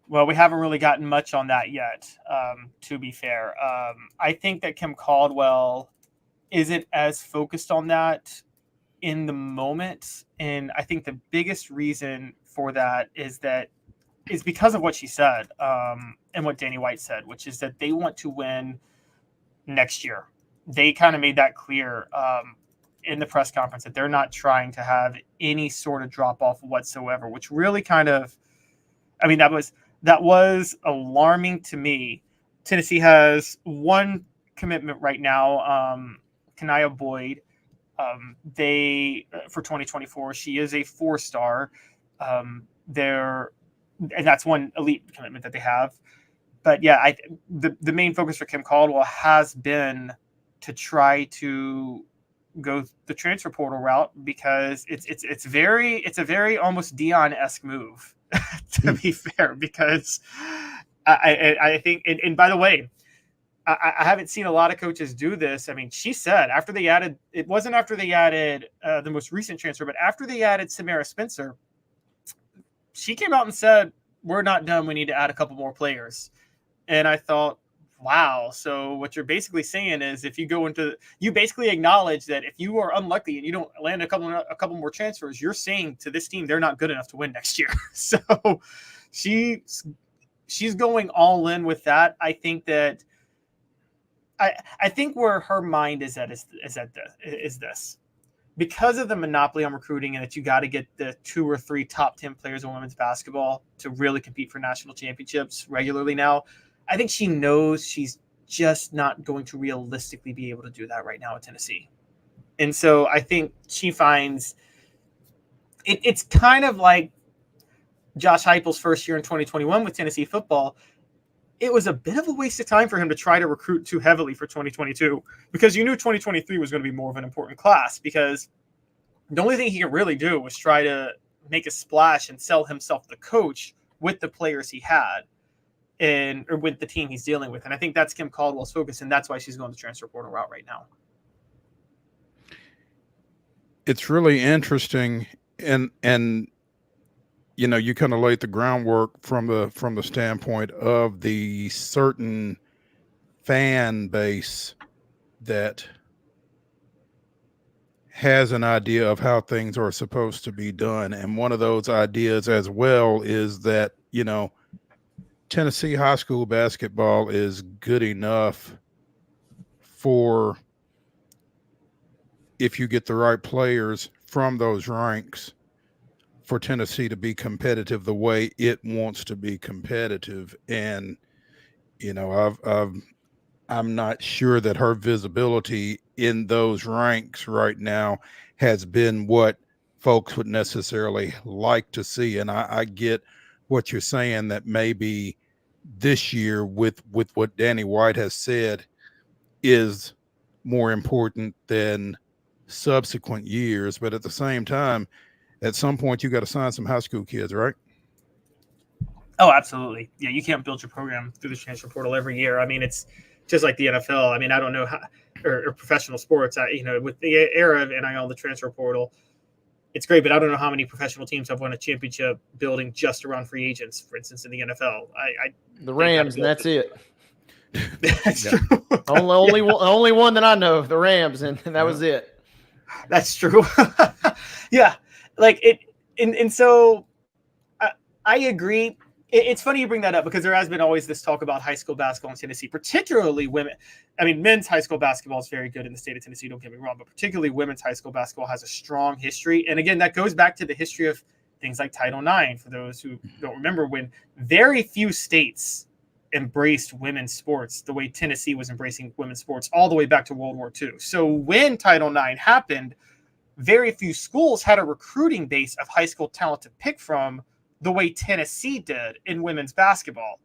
Well, we haven't really gotten much on that yet, to be fair. I think that Kim Caldwell isn't as focused on that in the moment. And I think the biggest reason for that is because of what she said, and what Danny White said, which is that they want to win next year. They kind of made that clear in the press conference, that they're not trying to have any sort of drop off whatsoever, which really kind of, I mean, that was alarming to me. Tennessee has one commitment right now, Kanaya Boyd. They for 2024, she is a 4-star. And that's one elite commitment that they have. But yeah, the main focus for Kim Caldwell has been to try to go the transfer portal route, because it's a very almost Dion-esque move, to be fair, because I think, and by the way, I haven't seen a lot of coaches do this. I mean, she said it wasn't after they added the most recent transfer, but after they added Samara Spencer, she came out and said, we're not done. We need to add a couple more players. And I thought, wow. So what you're basically saying is, if you basically acknowledge that if you are unlucky and you don't land a couple more transfers, you're saying to this team, they're not good enough to win next year. So she's going all in with that. I think that, I think where her mind is at is this. Because of the monopoly on recruiting, and that you got to get the 2 or 3 top 10 players in women's basketball to really compete for national championships regularly now, I think she knows she's just not going to realistically be able to do that right now at Tennessee. And so I think she finds it's kind of like Josh Heupel's first year in 2021 with Tennessee football. It was a bit of a waste of time for him to try to recruit too heavily for 2022, because you knew 2023 was going to be more of an important class, because the only thing he could really do was try to make a splash and sell himself the coach with the players he had or with the team he's dealing with. And I think that's Kim Caldwell's focus, and that's why she's going the transfer portal route right now. It's really interesting, and you know, you kind of laid the groundwork from the standpoint of the certain fan base that has an idea of how things are supposed to be done. And one of those ideas as well is that, you know, Tennessee high school basketball is good enough for, if you get the right players from those ranks, for Tennessee to be competitive the way it wants to be competitive. And, you know, I'm not sure that her visibility in those ranks right now has been what folks would necessarily like to see. And I get what you're saying, that maybe this year with what Danny White has said is more important than subsequent years. But at the same time, at some point, you got to sign some high school kids, right? Oh, absolutely. Yeah, you can't build your program through the transfer portal every year. I mean, it's just like the NFL. I mean, I don't know how, or professional sports. You know, with the era of NIL, the transfer portal, it's great, but I don't know how many professional teams have won a championship building just around free agents. For instance, in the NFL, the Rams, and that's it. That's true. only one that I know, the Rams, and that was it. That's true. Yeah. Like it, and so I agree. It's funny you bring that up, because there has been always this talk about high school basketball in Tennessee, particularly women. I mean, men's high school basketball is very good in the state of Tennessee, don't get me wrong, but particularly women's high school basketball has a strong history. And again, that goes back to the history of things like Title IX, for those who don't remember, when very few states embraced women's sports the way Tennessee was embracing women's sports all the way back to World War II. So when Title IX happened, very few schools had a recruiting base of high school talent to pick from the way Tennessee did in women's basketball.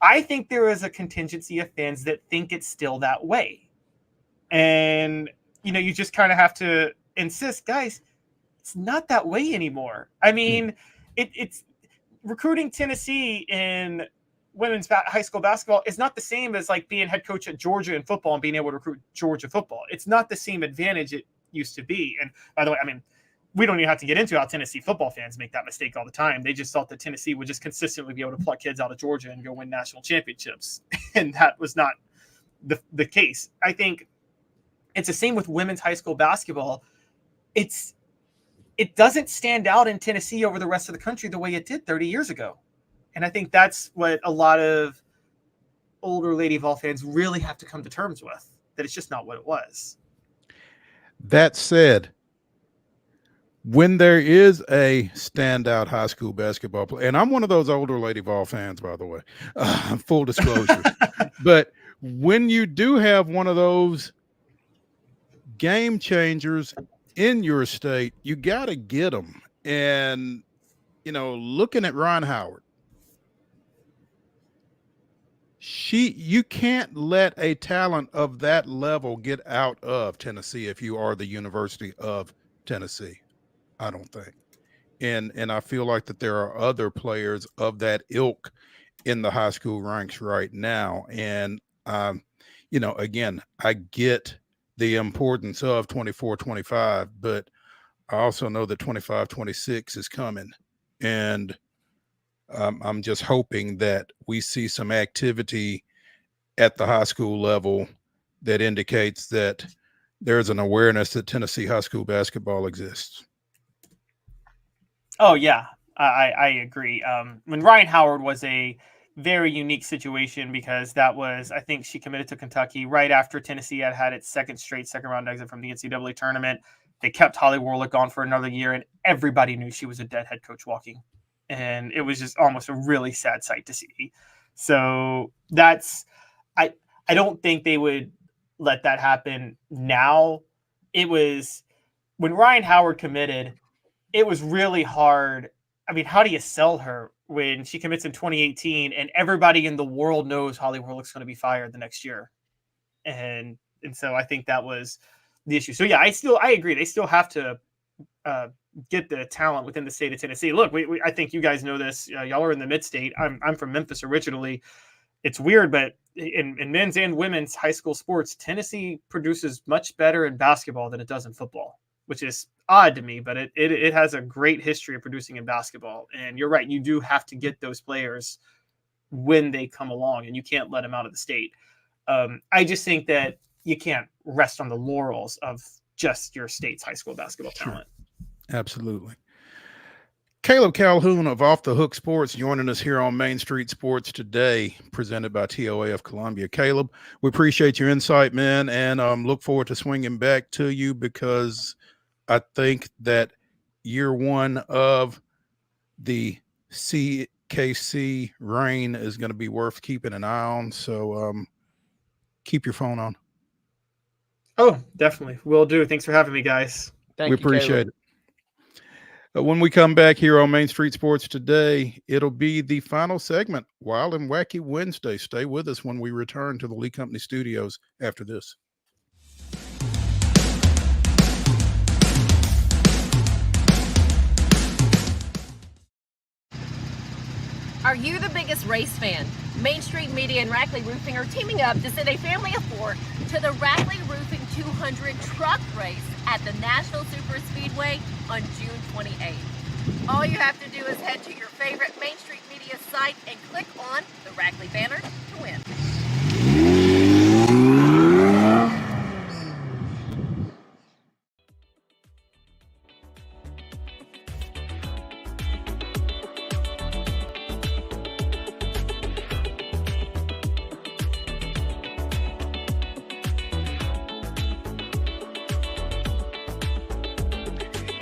I think there is a contingency of fans that think it's still that way. And, you know, you just kind of have to insist, guys, it's not that way anymore. I mean, it's recruiting Tennessee in women's high school basketball is not the same as like being head coach at Georgia in football and being able to recruit Georgia football. It's not the same advantage it used to be. And by the way, I mean, we don't even have to get into how Tennessee football fans make that mistake all the time. They just thought that Tennessee would just consistently be able to pluck kids out of Georgia and go win national championships. And that was not the case. I think it's the same with women's high school basketball. it doesn't stand out in Tennessee over the rest of the country the way it did 30 years ago. And I think that's what a lot of older Lady Vol fans really have to come to terms with, that it's just not what it was. That said, when there is a standout high school basketball player, and I'm one of those older Lady Vol fans, by the way, full disclosure, but when you do have one of those game changers in your state, you got to get them. And, looking at Ron Howard, you can't let a talent of that level get out of Tennessee if you are the University of Tennessee. I don't think. And I feel like that there are other players of that ilk in the high school ranks right now. And, again, I get the importance of 24-25, but I also know that 25-26 is coming. And I'm just hoping that we see some activity at the high school level that indicates that there's an awareness that Tennessee high school basketball exists. Oh, yeah, I agree. When Ryan Howard was a very unique situation, because that was, I think she committed to Kentucky right after Tennessee had its second round exit from the NCAA tournament. They kept Holly Warlick on for another year, and everybody knew she was a dead head coach walking. And it was just almost a really sad sight to see. So I don't think they would let that happen now. It was when Ryan Howard committed, it was really hard. I mean, how do you sell her when she commits in 2018 and everybody in the world knows Holly Warlick's going to be fired the next year? And so I think that was the issue. So yeah, I agree. They still have to get the talent within the state of Tennessee. Look, I think you guys know this. Y'all are in the mid-state. I'm from Memphis originally. It's weird, but in men's and women's high school sports, Tennessee produces much better in basketball than it does in football, which is odd to me, but it has a great history of producing in basketball. And you're right, you do have to get those players when they come along, and you can't let them out of the state. I just think that you can't rest on the laurels of just your state's high school basketball talent. Absolutely. Caleb Calhoun of Off the Hook Sports joining us here on Main Street Sports today, presented by TOA of Columbia. Caleb, we appreciate your insight, man, and look forward to swinging back to you, because I think that year one of the CKC reign is going to be worth keeping an eye on. So keep your phone on. Oh, definitely. Will do. Thanks for having me, guys. We appreciate it. When we come back here on Main Street Sports today, it'll be the final segment, Wild and Wacky Wednesday. Stay with us when we return to the Lee Company studios after this. Are you the biggest race fan? Main Street Media and Rackley Roofing are teaming up to send a family of 4 to the Rackley Roofing 200 truck race at the Nashville Super Speedway on June 28th. All you have to do is head to your favorite Main Street Media site and click on the Rackley banner to win.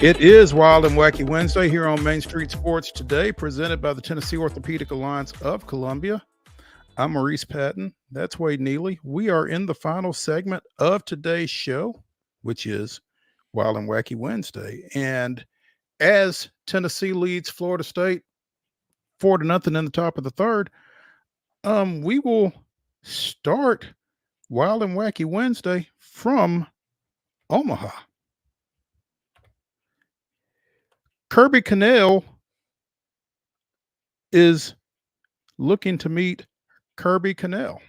It is Wild and Wacky Wednesday here on Main Street Sports today, presented by the Tennessee Orthopedic Alliance of Columbia. I'm Maurice Patton. That's Wade Neely. We are in the final segment of today's show, which is Wild and Wacky Wednesday. And as Tennessee leads Florida State 4-0 in the top of the third, we will start Wild and Wacky Wednesday from Omaha. Kirby Cannell is looking to meet Kirby Cannell.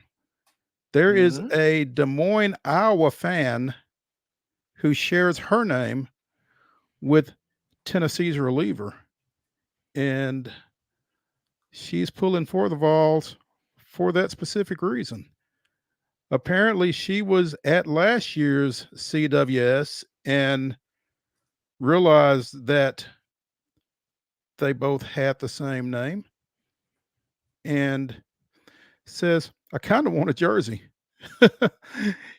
There is a Des Moines, Iowa fan who shares her name with Tennessee's reliever, and she's pulling for the Vols for that specific reason. Apparently, she was at last year's CWS and realized that they both had the same name and says, I kind of want a jersey.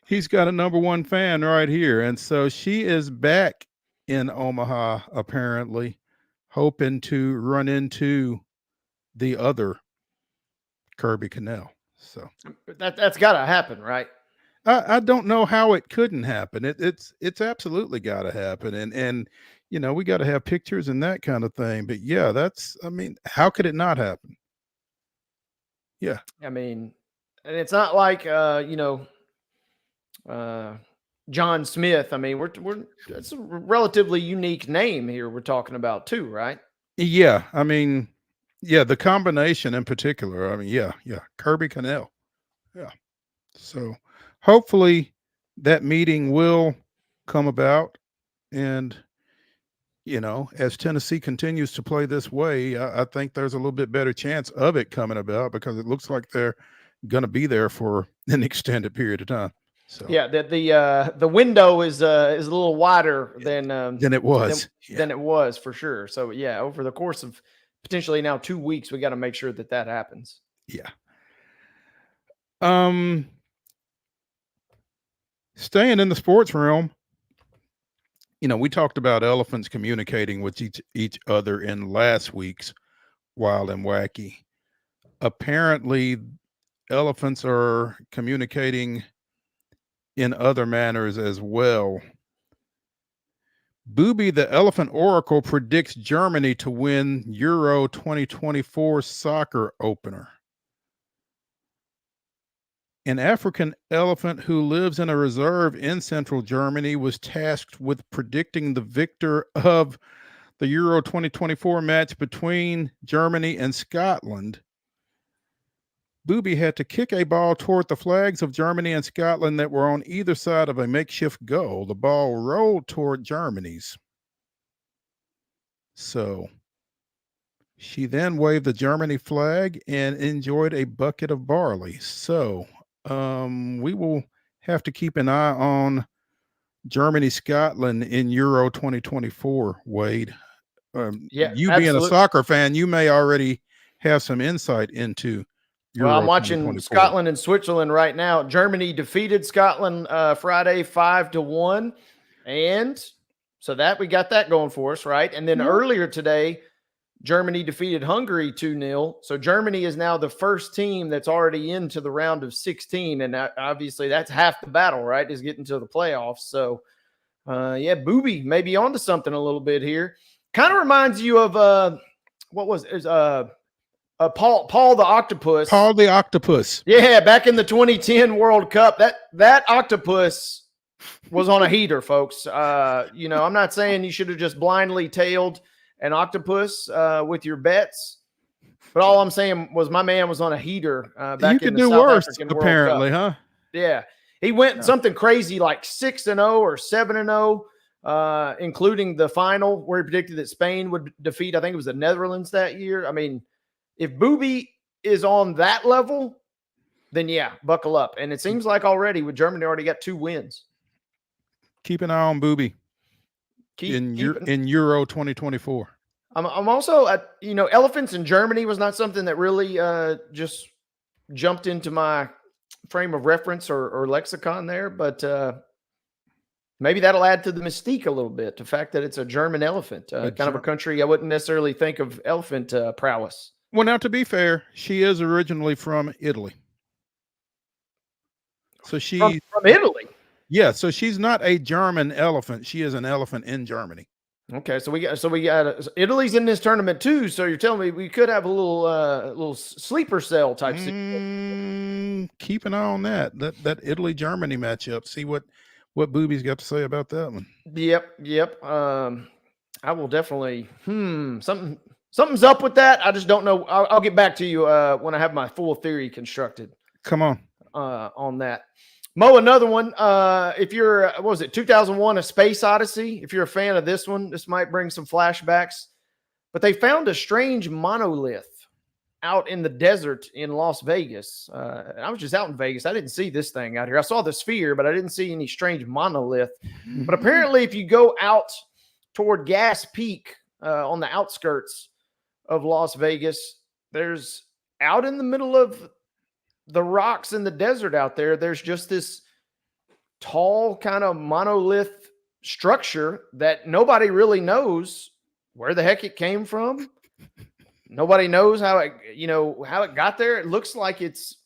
He's got a number one fan right here. And so she is back in Omaha, apparently, hoping to run into the other Kirby Cannell. So that's got to happen, right? I don't know how it couldn't happen. It's absolutely got to happen, and we got to have pictures and that kind of thing. But yeah, how could it not happen? Yeah, I mean, and it's not like John Smith. I mean, it's a relatively unique name here we're talking about too, right? yeah. I mean, yeah, the combination in particular. I mean, yeah, Kirby Cannell. Yeah. So hopefully that meeting will come about, and as Tennessee continues to play this way, I think there's a little bit better chance of it coming about because it looks like they're going to be there for an extended period of time. So yeah, the window is a little wider than it was than it was for sure. So yeah, over the course of potentially now 2 weeks, we got to make sure that happens. Yeah. Staying in the sports realm, we talked about elephants communicating with each other in last week's Wild and Wacky. Apparently, elephants are communicating in other manners as well. Booby, the elephant oracle, predicts Germany to win Euro 2024 soccer opener. An African elephant who lives in a reserve in central Germany was tasked with predicting the victor of the Euro 2024 match between Germany and Scotland. Booby had to kick a ball toward the flags of Germany and Scotland that were on either side of a makeshift goal. The ball rolled toward Germany's. So she then waved the Germany flag and enjoyed a bucket of barley. So we will have to keep an eye on Germany, Scotland in Euro 2024, Wade. Yeah, you absolutely. Being a soccer fan, you may already have some insight into Euro. Well, I'm watching Scotland and Switzerland right now. Germany defeated Scotland Friday 5-1. And so we got that going for us, right? And then earlier today, Germany defeated Hungary 2-0. So Germany is now the first team that's already into the round of 16. And obviously that's half the battle, right? Is getting to the playoffs. So Booby may be onto something a little bit here. Kind of reminds you of what was it? Paul the Octopus. Paul the Octopus. Yeah, back in the 2010 World Cup. That octopus was on a heater, folks. I'm not saying you should have just blindly tailed an octopus with your bets, but all I'm saying was my man was on a heater back in the South worse, African World apparently, Cup. huh? Yeah, he went something crazy like 6-0 or 7-0, including the final where he predicted that Spain would defeat, I think it was the Netherlands that year. I mean, if Booby is on that level, then yeah, buckle up. And it seems like already with Germany already got 2 wins. Keep an eye on Booby in Euro 2024. I'm also, elephants in Germany was not something that really just jumped into my frame of reference or lexicon there, but maybe that'll add to the mystique a little bit. The fact that it's a German elephant, kind of a country I wouldn't necessarily think of elephant prowess. Well, now to be fair, she is originally from Italy. So she from Italy. Yeah, so she's not a German elephant. She is an elephant in Germany. Okay, so we got Italy's in this tournament too. So you're telling me we could have a little sleeper cell type situation. Keep an eye on that Italy Germany matchup. See what Booby's got to say about that one. Yep. I will definitely. Something's up with that. I just don't know. I'll get back to you when I have my full theory constructed. Come on. On that. Mo, another one. If you're, what was it, 2001, A Space Odyssey? If you're a fan of this one, this might bring some flashbacks. But they found a strange monolith out in the desert in Las Vegas. I was just out in Vegas. I didn't see this thing out here. I saw the sphere, but I didn't see any strange monolith. But apparently, if you go out toward Gas Peak on the outskirts of Las Vegas, there's out in the middle of the rocks in the desert out there, there's just this tall kind of monolith structure that nobody really knows where the heck it came from. Nobody knows how it got there. It looks like it's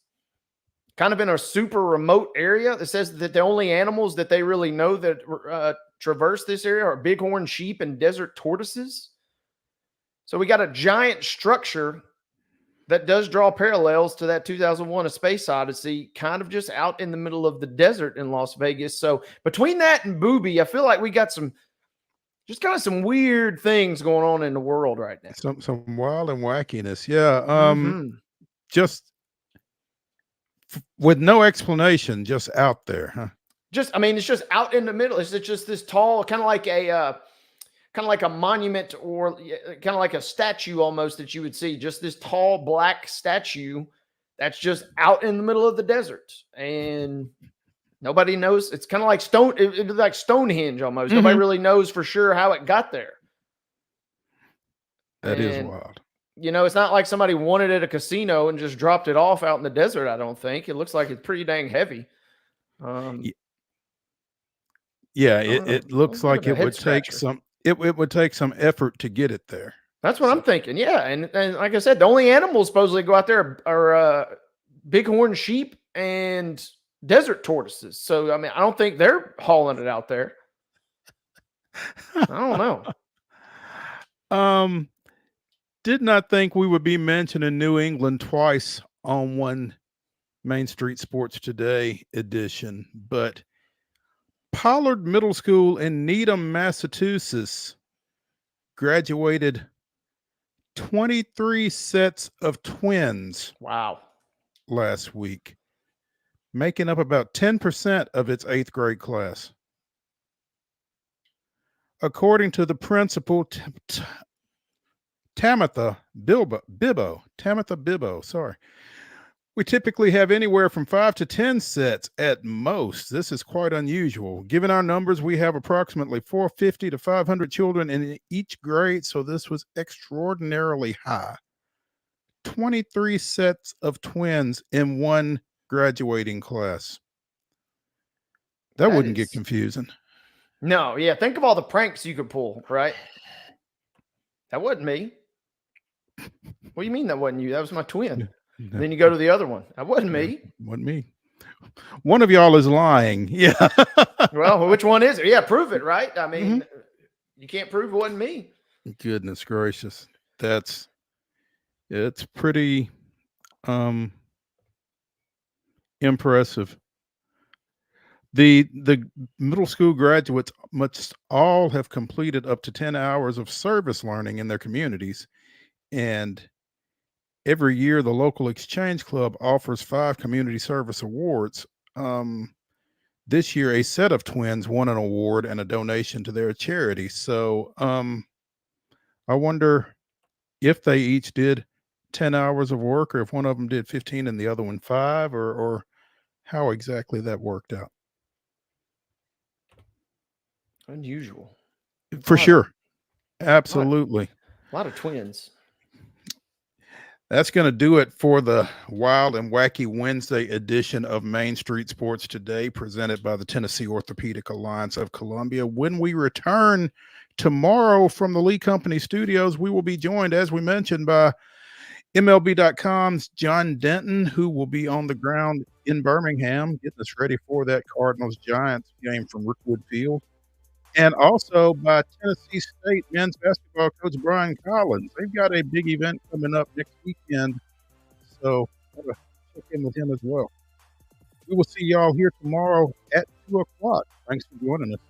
kind of in a super remote area. It says that the only animals that they really know that traverse this area are bighorn sheep and desert tortoises. So we got a giant structure that does draw parallels to that 2001 A Space Odyssey, kind of just out in the middle of the desert in Las Vegas. So between that and Booby, I feel like we got some weird things going on in the world right now. Some wild and wackiness. Yeah. Just with no explanation, just out there, huh? It's just out in the middle. It's just this tall, kind of like a monument, or kind of like a statue almost that you would see. Just this tall black statue that's just out in the middle of the desert, and nobody knows. It's kind of like it's like Stonehenge almost. Nobody really knows for sure how it got there. That is wild. It's not like somebody won it at a casino and just dropped it off out in the desert. I don't think. It looks like it's pretty dang heavy. Yeah, it looks like it would take some. It would take some effort to get it there. That's what I'm thinking. Yeah, and like I said, the only animals supposedly go out there are bighorn sheep and desert tortoises. So I don't think they're hauling it out there. I don't know. Did not think we would be mentioning New England twice on one Main Street Sports Today edition, but Pollard Middle School in Needham, Massachusetts graduated 23 sets of twins. Wow. Last week, making up about 10% of its 8th grade class. According to the principal, Tamitha Bibbo, sorry. We typically have anywhere from 5 to 10 sets at most. This is quite unusual. Given our numbers, we have approximately 450 to 500 children in each grade, so this was extraordinarily high. 23 sets of twins in one graduating class. That wouldn't get confusing. No, yeah. Think of all the pranks you could pull, right? That wasn't me. What do you mean that wasn't you? That was my twin. No. Then you go to the other one. That wasn't me. Wasn't me. One of y'all is lying. Yeah. Well, which one is it? Yeah, prove it, right? I mean, you can't prove it wasn't me. Goodness gracious. It's pretty impressive. The middle school graduates must all have completed up to 10 hours of service learning in their communities, and every year the local exchange club offers 5 community service awards. This year a set of twins won an award and a donation to their charity. So I wonder if they each did 10 hours of work, or if one of them did 15 and the other one 5, or how exactly that worked out. Unusual. For sure. Absolutely. A lot of twins. That's going to do it for the Wild and Wacky Wednesday edition of Main Street Sports Today, presented by the Tennessee Orthopedic Alliance of Columbia. When we return tomorrow from the Lee Company Studios, we will be joined, as we mentioned, by MLB.com's John Denton, who will be on the ground in Birmingham, getting us ready for that Cardinals-Giants game from Rookwood Field. And also by Tennessee State men's basketball coach Brian Collins. They've got a big event coming up next weekend, so I'll check in with him as well. We will see y'all here tomorrow at 2 o'clock. Thanks for joining us.